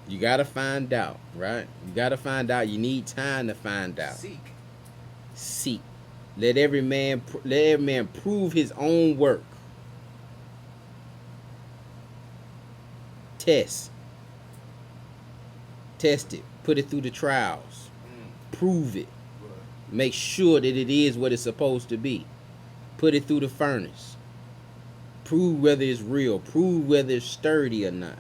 You gotta find out, right? You gotta find out. You need time to find out. Seek. Let every man prove his own work. Test it. Put it through the trials. Prove it. But Make sure that it is what it's supposed to be. Put it through the furnace. Prove whether it's real. Prove whether it's sturdy or not.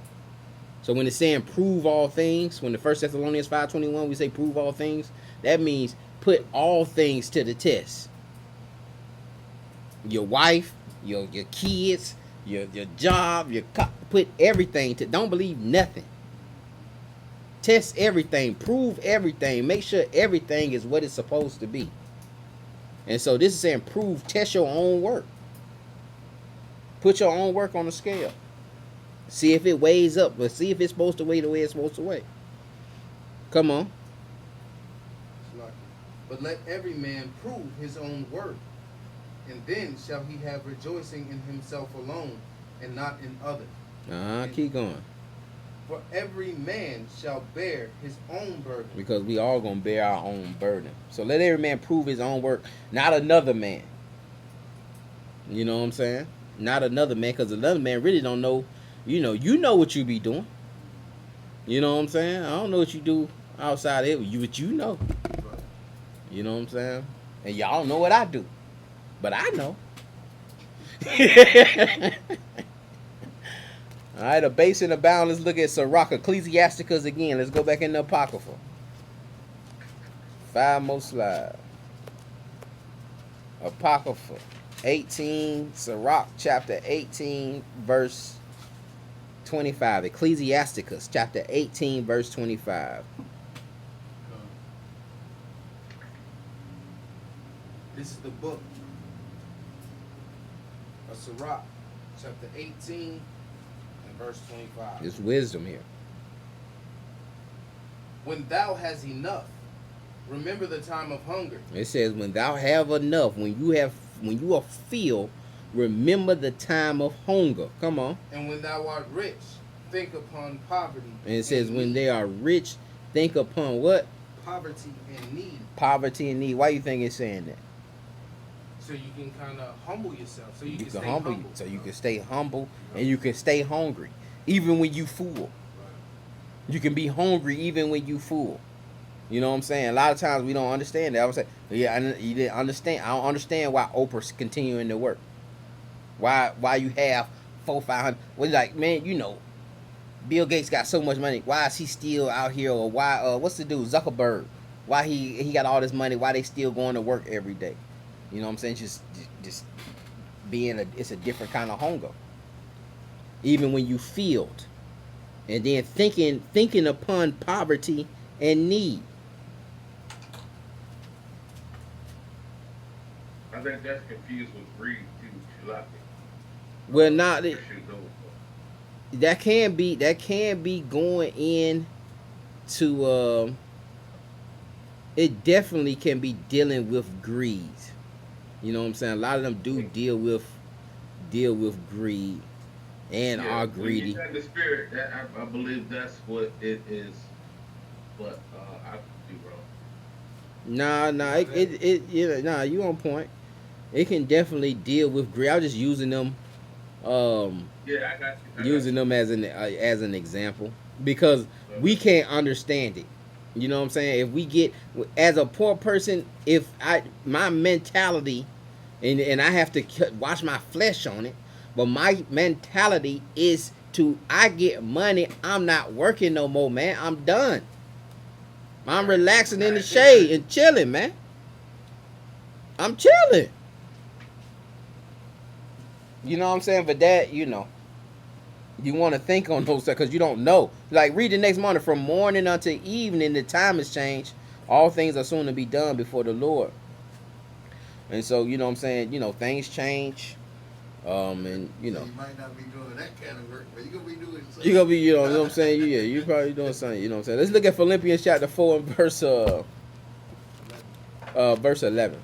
So when it's saying prove all things, when the 1 Thessalonians 5:21 we say prove all things, that means put all things to the test. Your wife, your kids, your job, put everything to. Don't believe nothing. Test everything, prove everything, make sure everything is what it's supposed to be. And so this is saying prove, test your own work. Put your own work on the scale. See if it weighs up, but see if it's supposed to weigh the way it's supposed to weigh. Come on. But let every man prove his own work, and then shall he have rejoicing in himself alone, and not in others. Keep going. For every man shall bear his own burden. Because we all gonna bear our own burden. So let every man prove his own work, not another man. You know what I'm saying? Not another man, because another man really don't know. You know what you be doing. You know what I'm saying? I don't know what you do outside of it, but you know. Right. You know what I'm saying? And y'all know what I do. But I know. All right, a base and a bound. Let's look at Sirach, Ecclesiasticus again. Let's go back in the Apocrypha. 5 more slides. Apocrypha 18, Sirach chapter 18, verse 25. Ecclesiasticus chapter 18, verse 25. This is the book of Sirach, chapter 18, and verse 25. There's wisdom here. When thou hast enough, remember the time of hunger. It says, when thou have enough, when you are filled, remember the time of hunger. Come on. And when thou art rich, think upon poverty. And it says, when need. they are rich, think upon what? Poverty and need. Poverty and need. Why you think it's saying that? So you can kind of humble yourself. So you You can can stay humble humble. you, so you can stay humble and you can stay hungry, even when you full. Right. You can be hungry even when you full. You know what I'm saying? A lot of times we don't understand that. I would say, yeah, you didn't understand. I don't understand why Oprah's continuing to work. Why you have 400-500? Well, like, man, you know, Bill Gates got so much money. Why is he still out here? Or why? What's the dude Zuckerberg? Why he got all this money? Why they still going to work every day? You know what I'm saying? Just it's a different kind of hunger. Even when you filled, and then thinking upon poverty and need. I think that's confused with greed too. Tilapia. Well, not That shit over. that can be going in to it definitely can be dealing with greed. You know what I'm saying? A lot of them do deal with greed and are When greedy. you got the spirit, that I believe that's what it is. But I could be wrong. Nah, you on point. It can definitely deal with greed. I was just using them Yeah, I got you. using them as an example because we can't understand it. You know what I'm saying? If we get, as a poor person, if my mentality, and I have to watch my flesh on it, but my mentality is I get money, I'm not working no more, man. I'm done. I'm relaxing in the shade and chilling, man. I'm chilling. You know what I'm saying? But that, you want to think on those stuff because you don't know. Like, read the next morning, from morning until evening, the time has changed. All things are soon to be done before the Lord. And so, you know what I'm saying? Things change. And, You might not be doing that kind of work, but you're going to be doing something. You're going to be, you know what I'm saying? Yeah, you're probably doing something, you know what I'm saying? Let's look at Philippians chapter 4 and verse 11.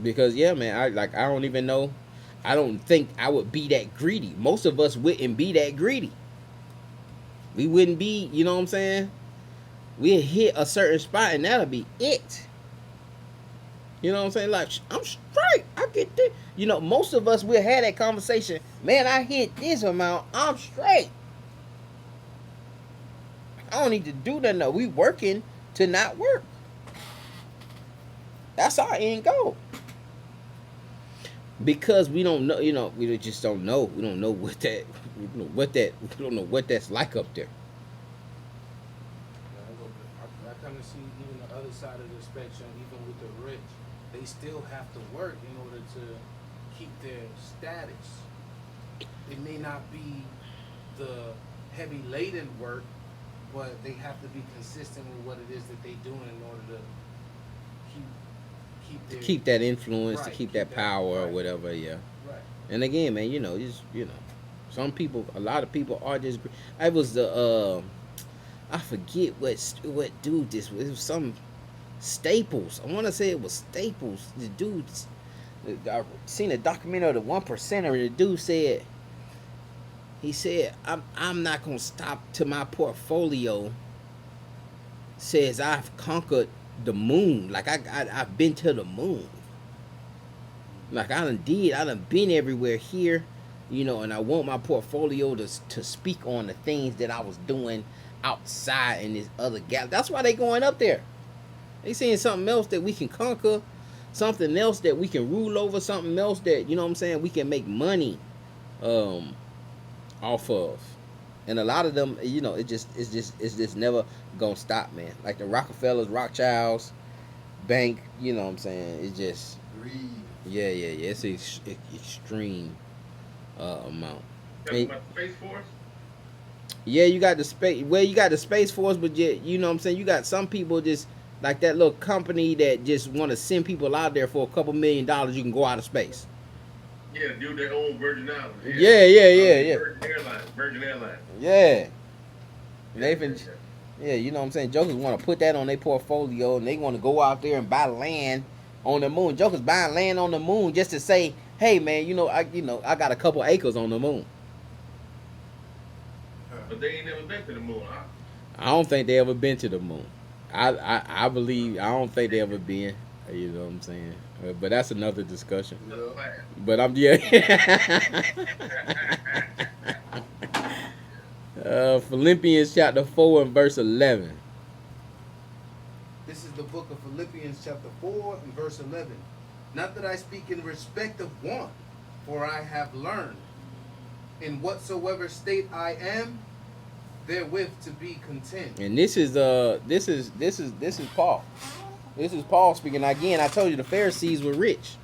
Because, yeah, man, I don't even know. I don't think I would be that greedy. Most of us wouldn't be that greedy. We wouldn't be, you know what I'm saying? We'll hit a certain spot and that'll be it. You know what I'm saying? Like, I'm straight. I get this. Most of us will have that conversation. Man, I hit this amount. I'm straight. I don't need to do that. No, we working to not work. That's our end goal. Because we don't know, we just don't know. We don't know we don't know what that's like up there. I kind of see even the other side of the spectrum, even with the rich, they still have to work in order to keep their status. It may not be the heavy laden work, but they have to be consistent with what it is that they're doing in order to keep that influence, to right, keep that power or right. whatever. Yeah. Right. And again, man, some people, a lot of people are just. I was the I forget what dude this was. It was some Staples. I want to say it was Staples. The dude, I seen a documentary of the 1%er. The dude said, he said, I'm not gonna stop till my portfolio says I've conquered the moon. Like I've been to the moon. Like I done been everywhere here, and I want my portfolio to speak on the things that I was doing outside in this other gap. That's why they going up there. They seeing something else that we can conquer, something else that we can rule over, something else that, we can make money off of. And a lot of them, it's just never gonna stop, man. Like the Rockefellers, Rothschilds, bank, it's just Greed. yeah, it's an extreme amount. Talking about the Space Force? Yeah, you got the space. Well, you got the Space Force, but yet, you got some people just like that little company that just want to send people out there for a couple $1 million. You can go out of space. Yeah, do their own Virgin Islands. Yeah. Virgin Airlines. Yeah. Jokers want to put that on their portfolio, and they want to go out there and buy land on the moon. Jokers buying land on the moon just to say, "Hey, man, I got a couple acres on the moon." But they ain't never been to the moon, huh? I don't think they ever been to the moon. I believe I don't think they ever been. You know what I'm saying? But that's another discussion. But Philippians chapter 4 and verse 11. This is the book of Philippians chapter 4 and verse 11. Not that I speak in respect of want, for I have learned in whatsoever state I am, therewith to be content. And this is Paul. This is Paul speaking. Again, I told you the Pharisees were rich.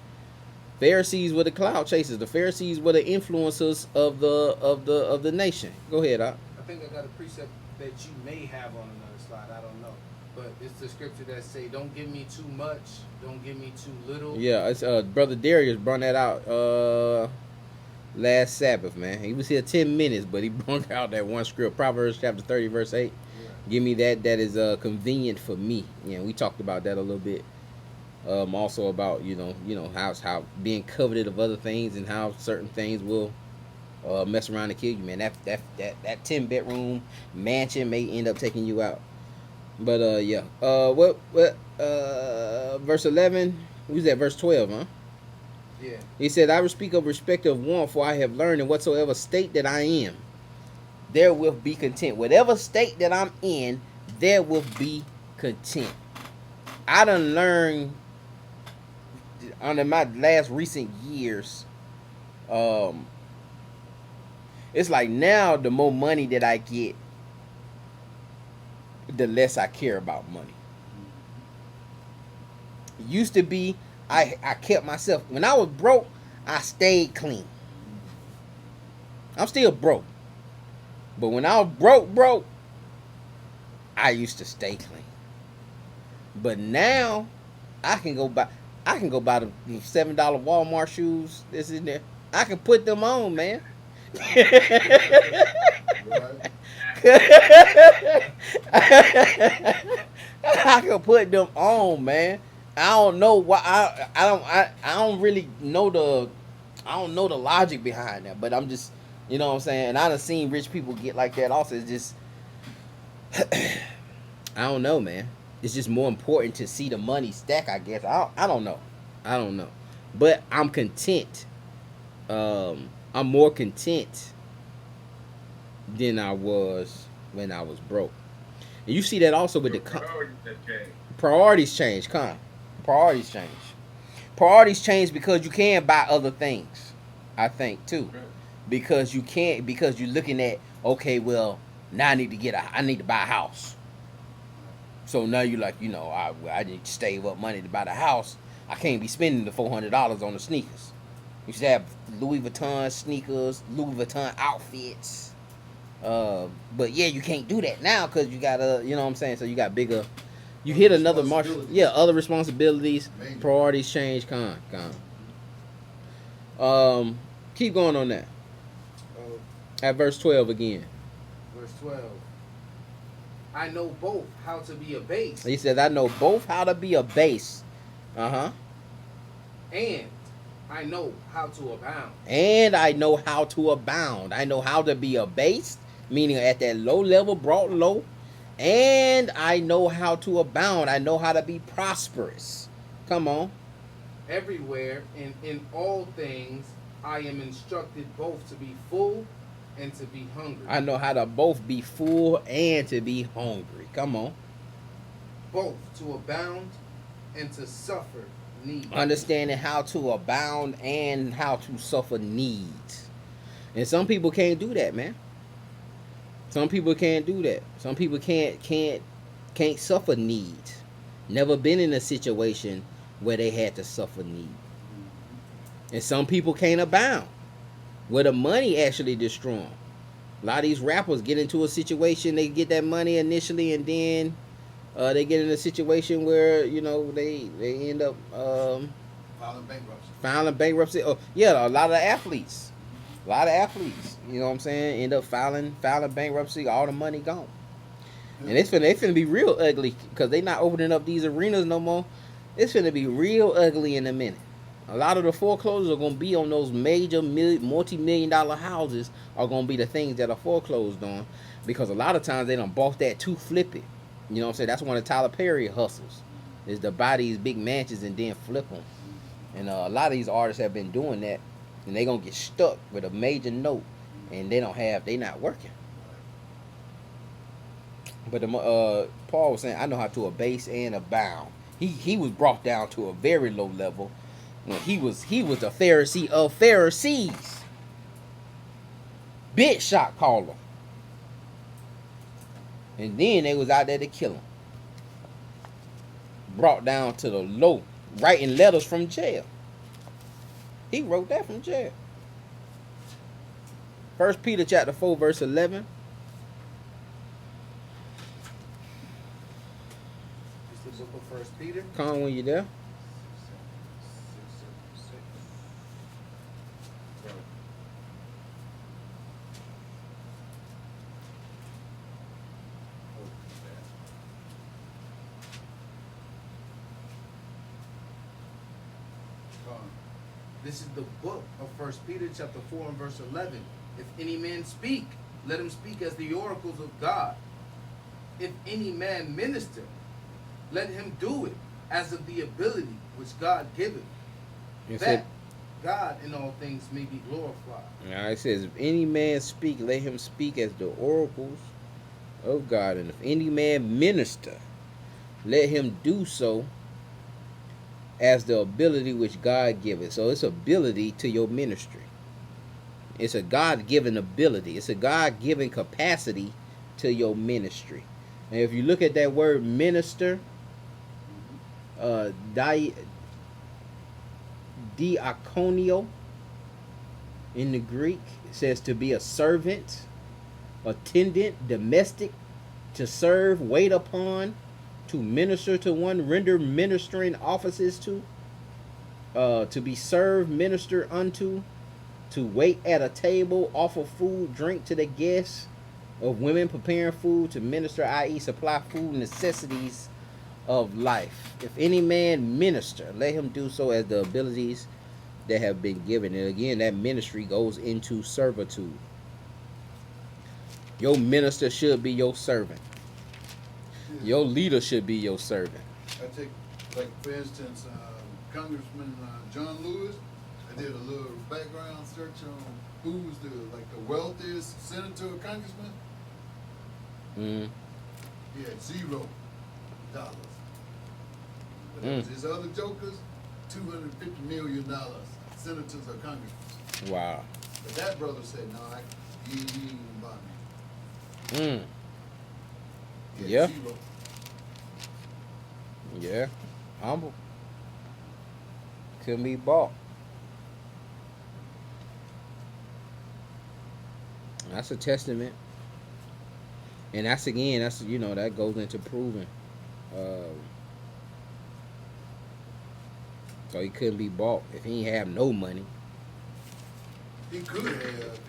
Pharisees were the cloud chasers. The Pharisees were the influencers of the nation. Go ahead, I think I got a precept that you may have on another slide. I don't know. But it's the scripture that say, don't give me too much, don't give me too little. Yeah, it's Brother Darius brought that out last Sabbath, man. He was here 10 minutes, but he brought out that one script, Proverbs chapter 30, verse 8. Yeah. Give me that is convenient for me. We talked about that a little bit. Also about how being coveted of other things and how certain things will mess around and kill you, man. That 10-bedroom mansion may end up taking you out. But verse 11, who's that? Verse 12, huh? Yeah. He said, I will speak of respect of want, for I have learned in whatsoever state that I am, there will be content. Whatever state that I'm in, there will be content. I done learned under my last recent years, it's like now the more money that I get, the less I care about money. It used to be I kept myself. When I was broke, I stayed clean. I'm still broke. But when I was broke, I used to stay clean. But now I can go buy the $7 Walmart shoes that's in there. I can put them on, man. I can put them on, man. I don't know why I don't really know the logic behind that, but I'm just, you know what I'm saying, and I done seen rich people get like that also. It's just I don't know, man. It's just more important to see the money stack, I guess. I don't know. But I'm content. I'm more content than I was when I was broke. And you see that also with the priorities change. Priorities change because you can buy other things, I think, too. Because you're looking at, okay, well, now I need to buy a house. So now you're like, I need to save up money to buy the house. I can't be spending the $400 on the sneakers. You should have Louis Vuitton sneakers, Louis Vuitton outfits. But yeah, you can't do that now because you gotta, you know what I'm saying. So you got bigger. You hit another martial. Yeah, other responsibilities, Major. priorities change. Keep going on that. At verse 12 again. Verse 12. I know both how to be abased He says, I know both how to be abased. and I know how to abound. And I know how to abound. I know how to be abased, meaning at that low level, brought low. And I know how to abound. I know how to be prosperous. Come on. Everywhere and in all things I am instructed both to be full and to be hungry. I know how to both be full and to be hungry. Come on. Both to abound and to suffer need. Understanding how to abound and how to suffer needs. And some people can't do that, man. Some people can't do that. Some people can't suffer needs. Never been in a situation where they had to suffer need. And some people can't abound, where the money actually destroy them. A lot of these rappers get into a situation, they get that money initially, and then they get in a situation where, you know, they end up filing bankruptcy. Oh, yeah, a lot of athletes. You know what I'm saying, end up filing bankruptcy, all the money gone. And it's finna be real ugly because they not opening up these arenas no more. It's finna be real ugly in a minute. A lot of the foreclosures are gonna be on those major multi-million-dollar houses are gonna be the things that are foreclosed on, because a lot of times they done bought that to flip it. You know what I'm saying? That's one of Tyler Perry hustles, is to buy these big mansions and then flip them. And a lot of these artists have been doing that, and they gonna get stuck with a major note, and they not working. But Paul was saying, I know how to abase and abound. He was brought down to a very low level. When he was the Pharisee of Pharisees. Big shot caller. And then they was out there to kill him. Brought down to the low, writing letters from jail. He wrote that from jail. 1 Peter chapter 4, verse 11. It's the book of 1 Peter. Come on when you're there. This is the book of 1 Peter chapter 4 and verse 11. If any man speak, let him speak as the oracles of God. If any man minister, let him do it as of the ability which God giveth, that God in all things may be glorified. Now it says, if any man speak, let him speak as the oracles of God. And if any man minister, let him do so as the ability which God giveth. So it's ability to your ministry. It's a God-given ability. It's a God-given capacity to your ministry. And if you look at that word minister, diakonio in the Greek, it says to be a servant, attendant, domestic, to serve, wait upon, to minister to one, render ministering offices to be served, minister unto, to wait at a table, offer food, drink to the guests, of women preparing food, to minister, i.e. supply food necessities of life. If any man minister, let him do so as the abilities that have been given. And again, that ministry goes into servitude. Your minister should be your servant. Your leader should be your servant. I take, like, for instance, Congressman John Lewis. I did a little background search on who's the wealthiest senator or congressman. He had $0. But his other jokers, $250 million senators or congressmen. Wow. But that brother said, no, he ain't even about me. He had Yeah. $0. Yeah. Humble. Couldn't be bought. That's a testament. And that's again, that's that goes into proving. So he couldn't be bought if he ain't have no money. He could have.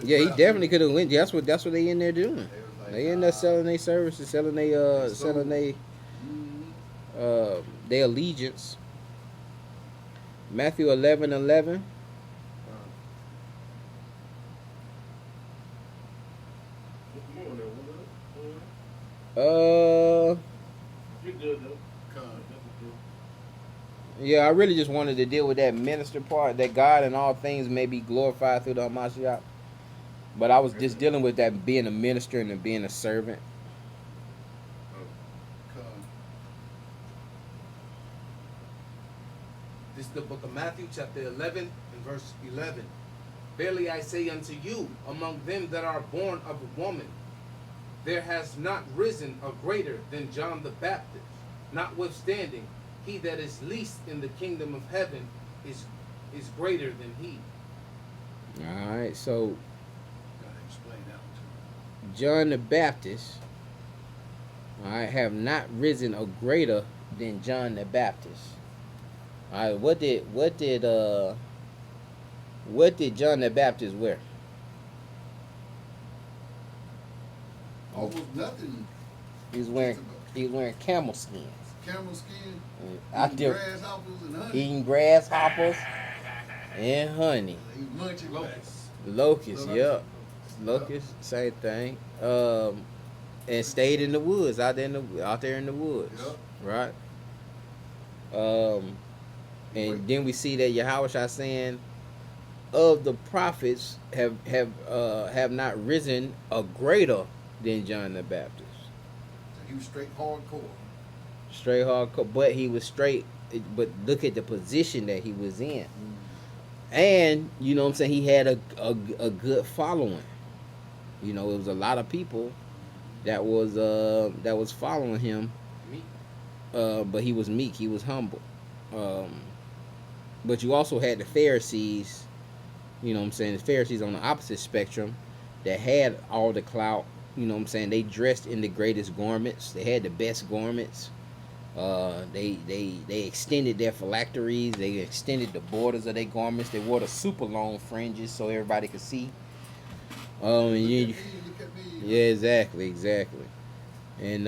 Yeah, he definitely could have went. That's what they in there doing. They was like, They in there selling their services, selling their their allegiance. Matthew 11:11. You good though. Yeah, I really just wanted to deal with that minister part, that God in all things may be glorified through the Hamashiach. But I was just dealing with that being a minister and being a servant. This is the book of Matthew, chapter 11, and verse 11. Verily I say unto you, among them that are born of a woman, there has not risen a greater than John the Baptist. Notwithstanding, he that is least in the kingdom of heaven is greater than he. All right, so Gotta explain that one to John the Baptist, all right, have not risen a greater than John the Baptist. All right, what did John the Baptist wear? almost nothing. He was wearing camel skins. Camel skin, Out eating there grasshoppers and honey. eating grasshoppers and honey. He munching Locusts. Locusts, yep. Locusts, same thing. And stayed in the woods, out there in the woods. Yep. Right? And then we see that Yahushua saying, of the prophets have not risen a greater than John the Baptist. He was straight hardcore. Straight hardcore, but he was straight. But look at the position that he was in, and you know what I'm saying, he had a good following. You know, it was a lot of people that was following him. Meek. But he was meek. He was humble. But you also had the Pharisees. You know what I'm saying? The Pharisees on the opposite spectrum that had all the clout. You know what I'm saying? They dressed in the greatest garments. They had the best garments. They extended their phylacteries. They extended the borders of their garments. They wore the super long fringes so everybody could see. Look Yeah, at me. exactly. And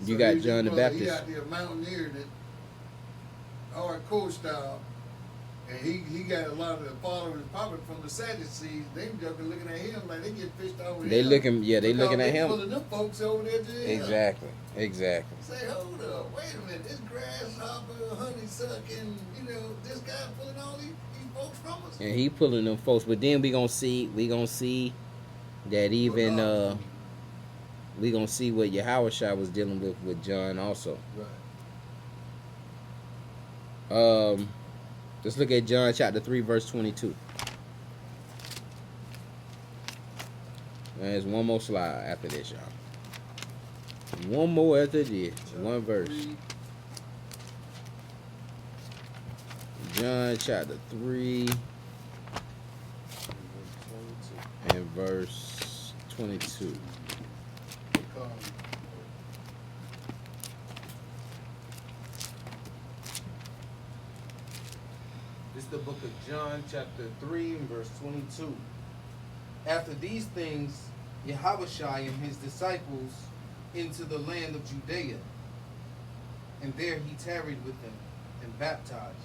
you So got he John the He Baptist. out there mountaineer that hardcore style. And he got a lot of the followers probably from the Sadducees. They just been looking at him like they get fished over They him. looking Because at they him. pulling them folks over there to him. Exactly. Say, hold up, wait a minute, this grasshopper, honeysucking, this guy pulling all these folks from us. And he pulling them folks. But then we gonna see that even we gonna see what Yahushua was dealing with John also. Right. Let's look at John chapter 3 verse 22. There's one more slide after this, y'all. One more after this. One verse. John chapter 3 and verse 22. This is the book of John, chapter 3, and verse 22. After these things, Yahushua and his disciples into the land of Judea, and there he tarried with them and baptized.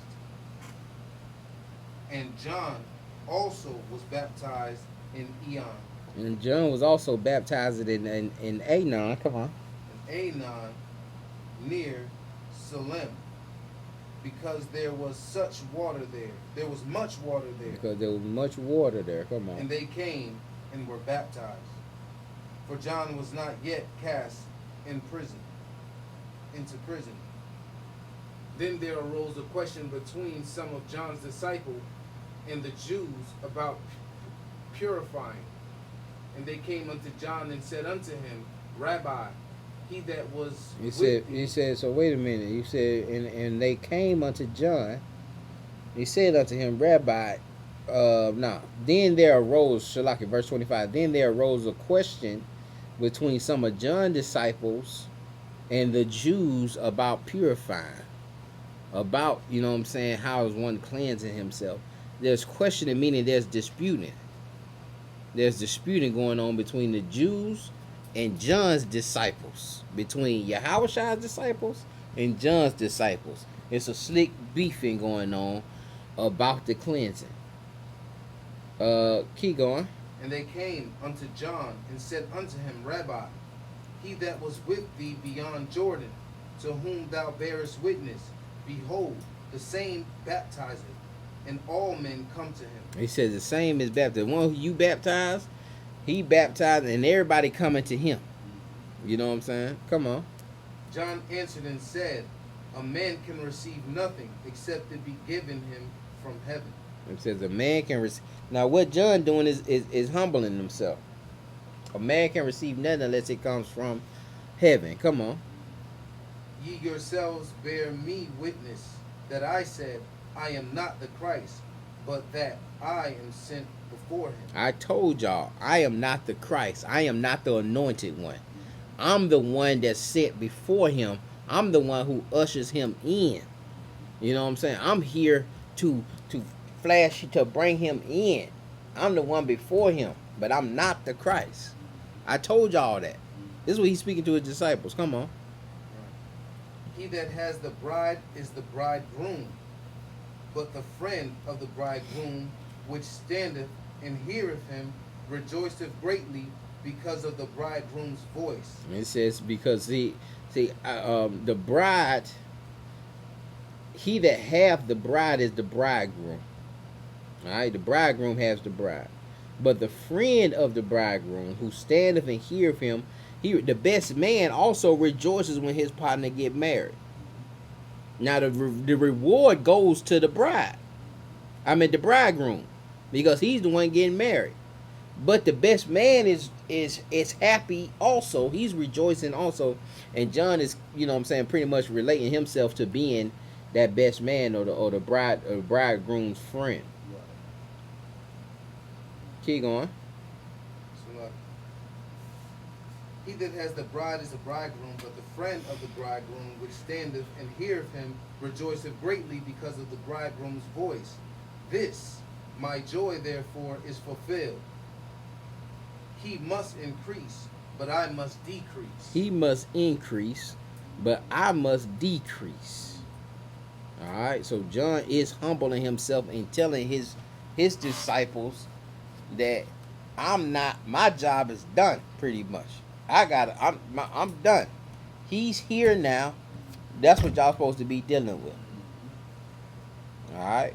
And John also was baptized in Eon, And John was also baptized in Anon. Come on. Anon, near Salem, because there was such water there. There was much water there. Because there was much water there. Come on. And they came and were baptized. For John was not yet cast into prison. Then there arose a question between some of John's disciples and the Jews about purifying. And they came unto John and said unto him, Rabbi, he that was He said, so wait a minute. You said, and they came unto John. He said unto him, Rabbi, no. Then there arose, Shalaki, verse 25. Then there arose a question between some of John's disciples and the Jews about purifying. About, you know what I'm saying, how is one cleansing himself. There's questioning, meaning there's disputing. There's disputing going on between the Jews and John's disciples. Between Yahushua's disciples and John's disciples. It's a slick beefing going on about the cleansing. Keep going. And they came unto John and said unto him, Rabbi, he that was with thee beyond Jordan, to whom thou bearest witness, behold, the same baptizeth, and all men come to him. He says the same is baptized. The one who you baptized, he baptized, and everybody coming to him. You know what I'm saying? Come on. John answered and said, a man can receive nothing except it be given him from heaven. It says a man can receive. Now what John doing is humbling himself. A man can receive nothing unless it comes from heaven. Come on. Ye yourselves bear me witness that I said, I am not the Christ, but that I am sent before him. I told y'all, I am not the Christ. I am not the anointed one. I'm the one that's sent before him. I'm the one who ushers him in. You know what I'm saying? I'm here to flash, to bring him in. I'm the one before him, but I'm not the Christ. I told y'all that. This is what he's speaking to his disciples. Come on. He that has the bride is the bridegroom, but the friend of the bridegroom, which standeth and heareth him, rejoiceth greatly because of the bridegroom's voice. It says because the bride, he that hath the bride is the bridegroom. All right, the bridegroom has the bride, but the friend of the bridegroom, who standeth and heareth him, the best man also rejoices when his partner get married. Now the reward goes to the bride. I mean the bridegroom, because he's the one getting married. But the best man is happy also. He's rejoicing also. And John is, you know what I'm saying, pretty much relating himself to being that best man or the bridegroom's friend. Right. Keep going. So, he that has the bride is the bridegroom, but the friend of the bridegroom, which standeth and heareth him, rejoiceth greatly because of the bridegroom's voice. This, my joy, therefore, is fulfilled. He must increase, but I must decrease. He must increase, but I must decrease. All right, so John is humbling himself and telling his disciples that I'm not. My job is done, pretty much. I'm done. He's here now. That's what y'all supposed to be dealing with. All right,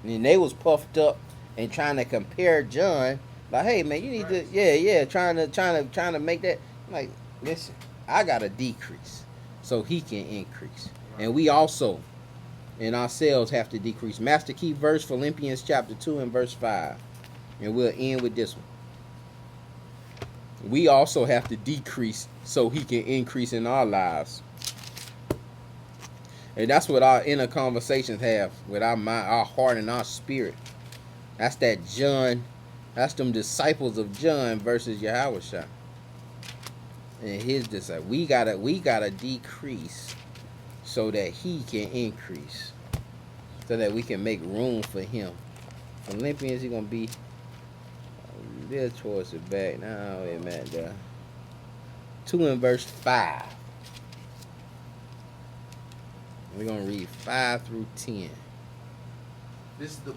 and they was puffed up and trying to compare John. Like, hey man, you need to, trying to make that. Like, listen, I gotta decrease so he can increase, and we also, in ourselves, have to decrease. Master key verse, Philippians chapter 2 and verse 5, and we'll end with this one. We also have to decrease so he can increase in our lives, and that's what our inner conversations have with our mind, our heart, and our spirit. That's that John. That's them disciples of John versus Yahushua and his disciples. We gotta decrease so that he can increase, so that we can make room for him. Philippians, he's gonna be a little towards the back. Now wait a minute, 2 and verse 5. We're gonna read 5 through 10. This is the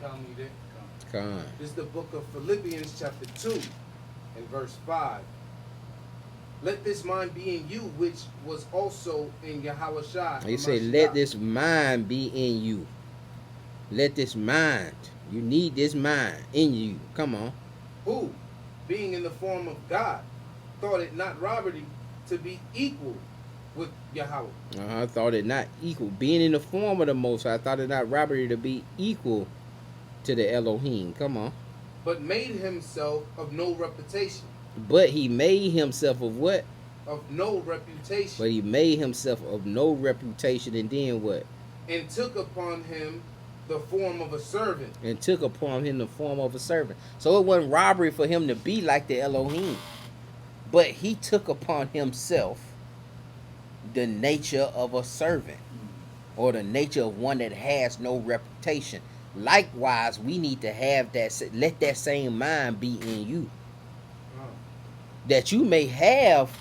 calm you there. Come on. This is the book of Philippians chapter 2 and verse 5. Let this mind be in you, which was also in Yahushua. He said, let this mind be in you. Let this mind. You need this mind in you. Come on. Who, being in the form of God, thought it not robbery to be equal with Yahweh. I thought it not equal. Being in the form of the Most High, I thought it not robbery to be equal to the Elohim. Come on. But made himself of no reputation. But he made himself of what? Of no reputation. But he made himself of no reputation, and then what? And took upon him the form of a servant. And took upon him the form of a servant. So it wasn't robbery for him to be like the Elohim. But he took upon himself the nature of a servant, or the nature of one that has no reputation. Likewise, we need to have that, let that same mind be in you. That you may have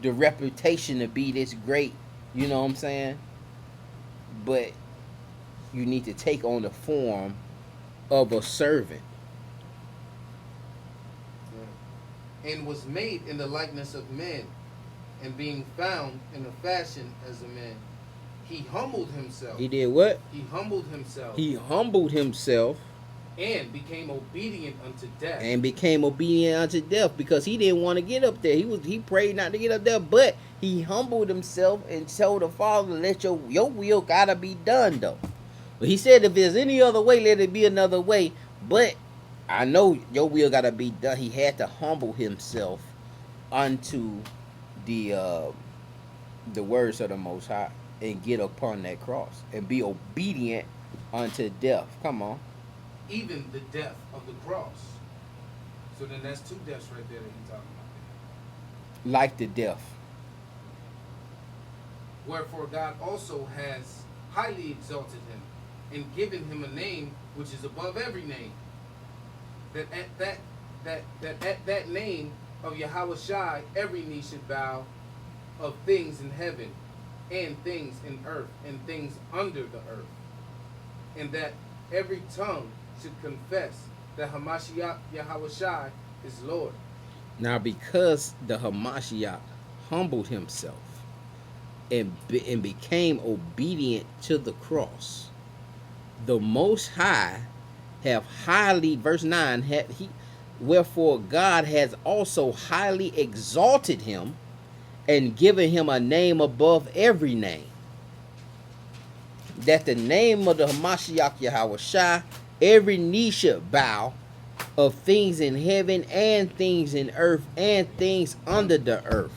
the reputation to be this great, you know what I'm saying? But you need to take on the form of a servant. And was made in the likeness of men, and being found in a fashion as a man, he humbled himself. He did what? He humbled himself. He humbled himself and became obedient unto death. And became obedient unto death, because he didn't want to get up there. He prayed not to get up there, but he humbled himself and told the Father, let your will gotta be done though. But he said, if there's any other way, let it be another way. But I know your will gotta be done. He had to humble himself unto the words of the Most High and get upon that cross and be obedient unto death. Come on. Even the death of the cross. So then that's two deaths right there that he's talking about. Like the death. Wherefore God also has highly exalted him and given him a name which is above every name. That at that name of Yahweh Shai, every knee should bow, of things in heaven and things in earth and things under the earth. And that every tongue should confess that Hamashiach Yahweh Shai is Lord. Now, because the Hamashiach humbled himself and became obedient to the cross, the Most High have highly, verse 9, wherefore God has also highly exalted him and given him a name above every name, that the name of the Hamashiach Yahweh Shai, every knee should bow, of things in heaven and things in earth and things under the earth,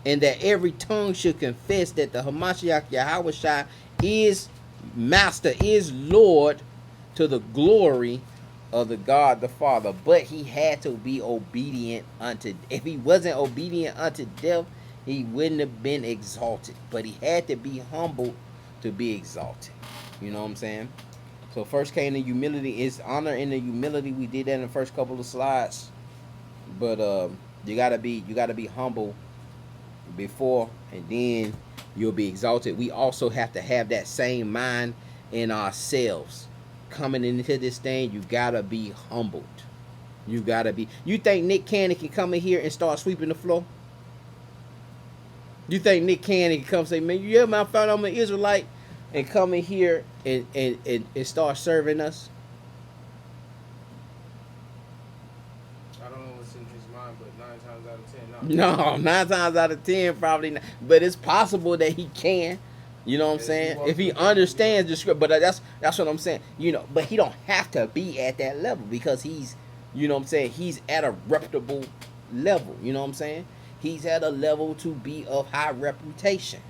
and that every tongue should confess that the Hamashiach Yahweh Shai is Master, is Lord, to the glory of the God the Father. But he had to be obedient unto, if he wasn't obedient unto death, he wouldn't have been exalted. But he had to be humbled to be exalted. You know what I'm saying? So first came the humility, is honor in the humility. We did that in the first couple of slides. But you gotta be humble before, and then you'll be exalted. We also have to have that same mind in ourselves. Coming into this thing, you gotta be humbled. You gotta be. You think Nick Cannon can come in here and start sweeping the floor? You think Nick Cannon can come say, man, you hear me? I found I'm an Israelite, and come in here and start serving us? I don't know what's in his mind, but 9 times out of 10, no. No, 9 times out of 10, probably not. But it's possible that he can. You know what I'm saying? If he understands the script, but that's what I'm saying. You know, but he don't have to be at that level, because he's, you know what I'm saying, he's at a reputable level. You know what I'm saying? He's at a level to be of high reputation.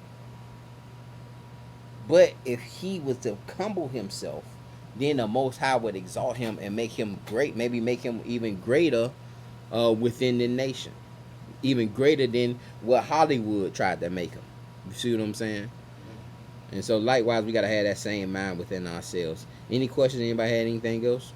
But if he was to humble himself, then the Most High would exalt him and make him great, maybe make him even greater within the nation. Even greater than what Hollywood tried to make him. You see what I'm saying? And so likewise, we got to have that same mind within ourselves. Any questions? Anybody had anything else?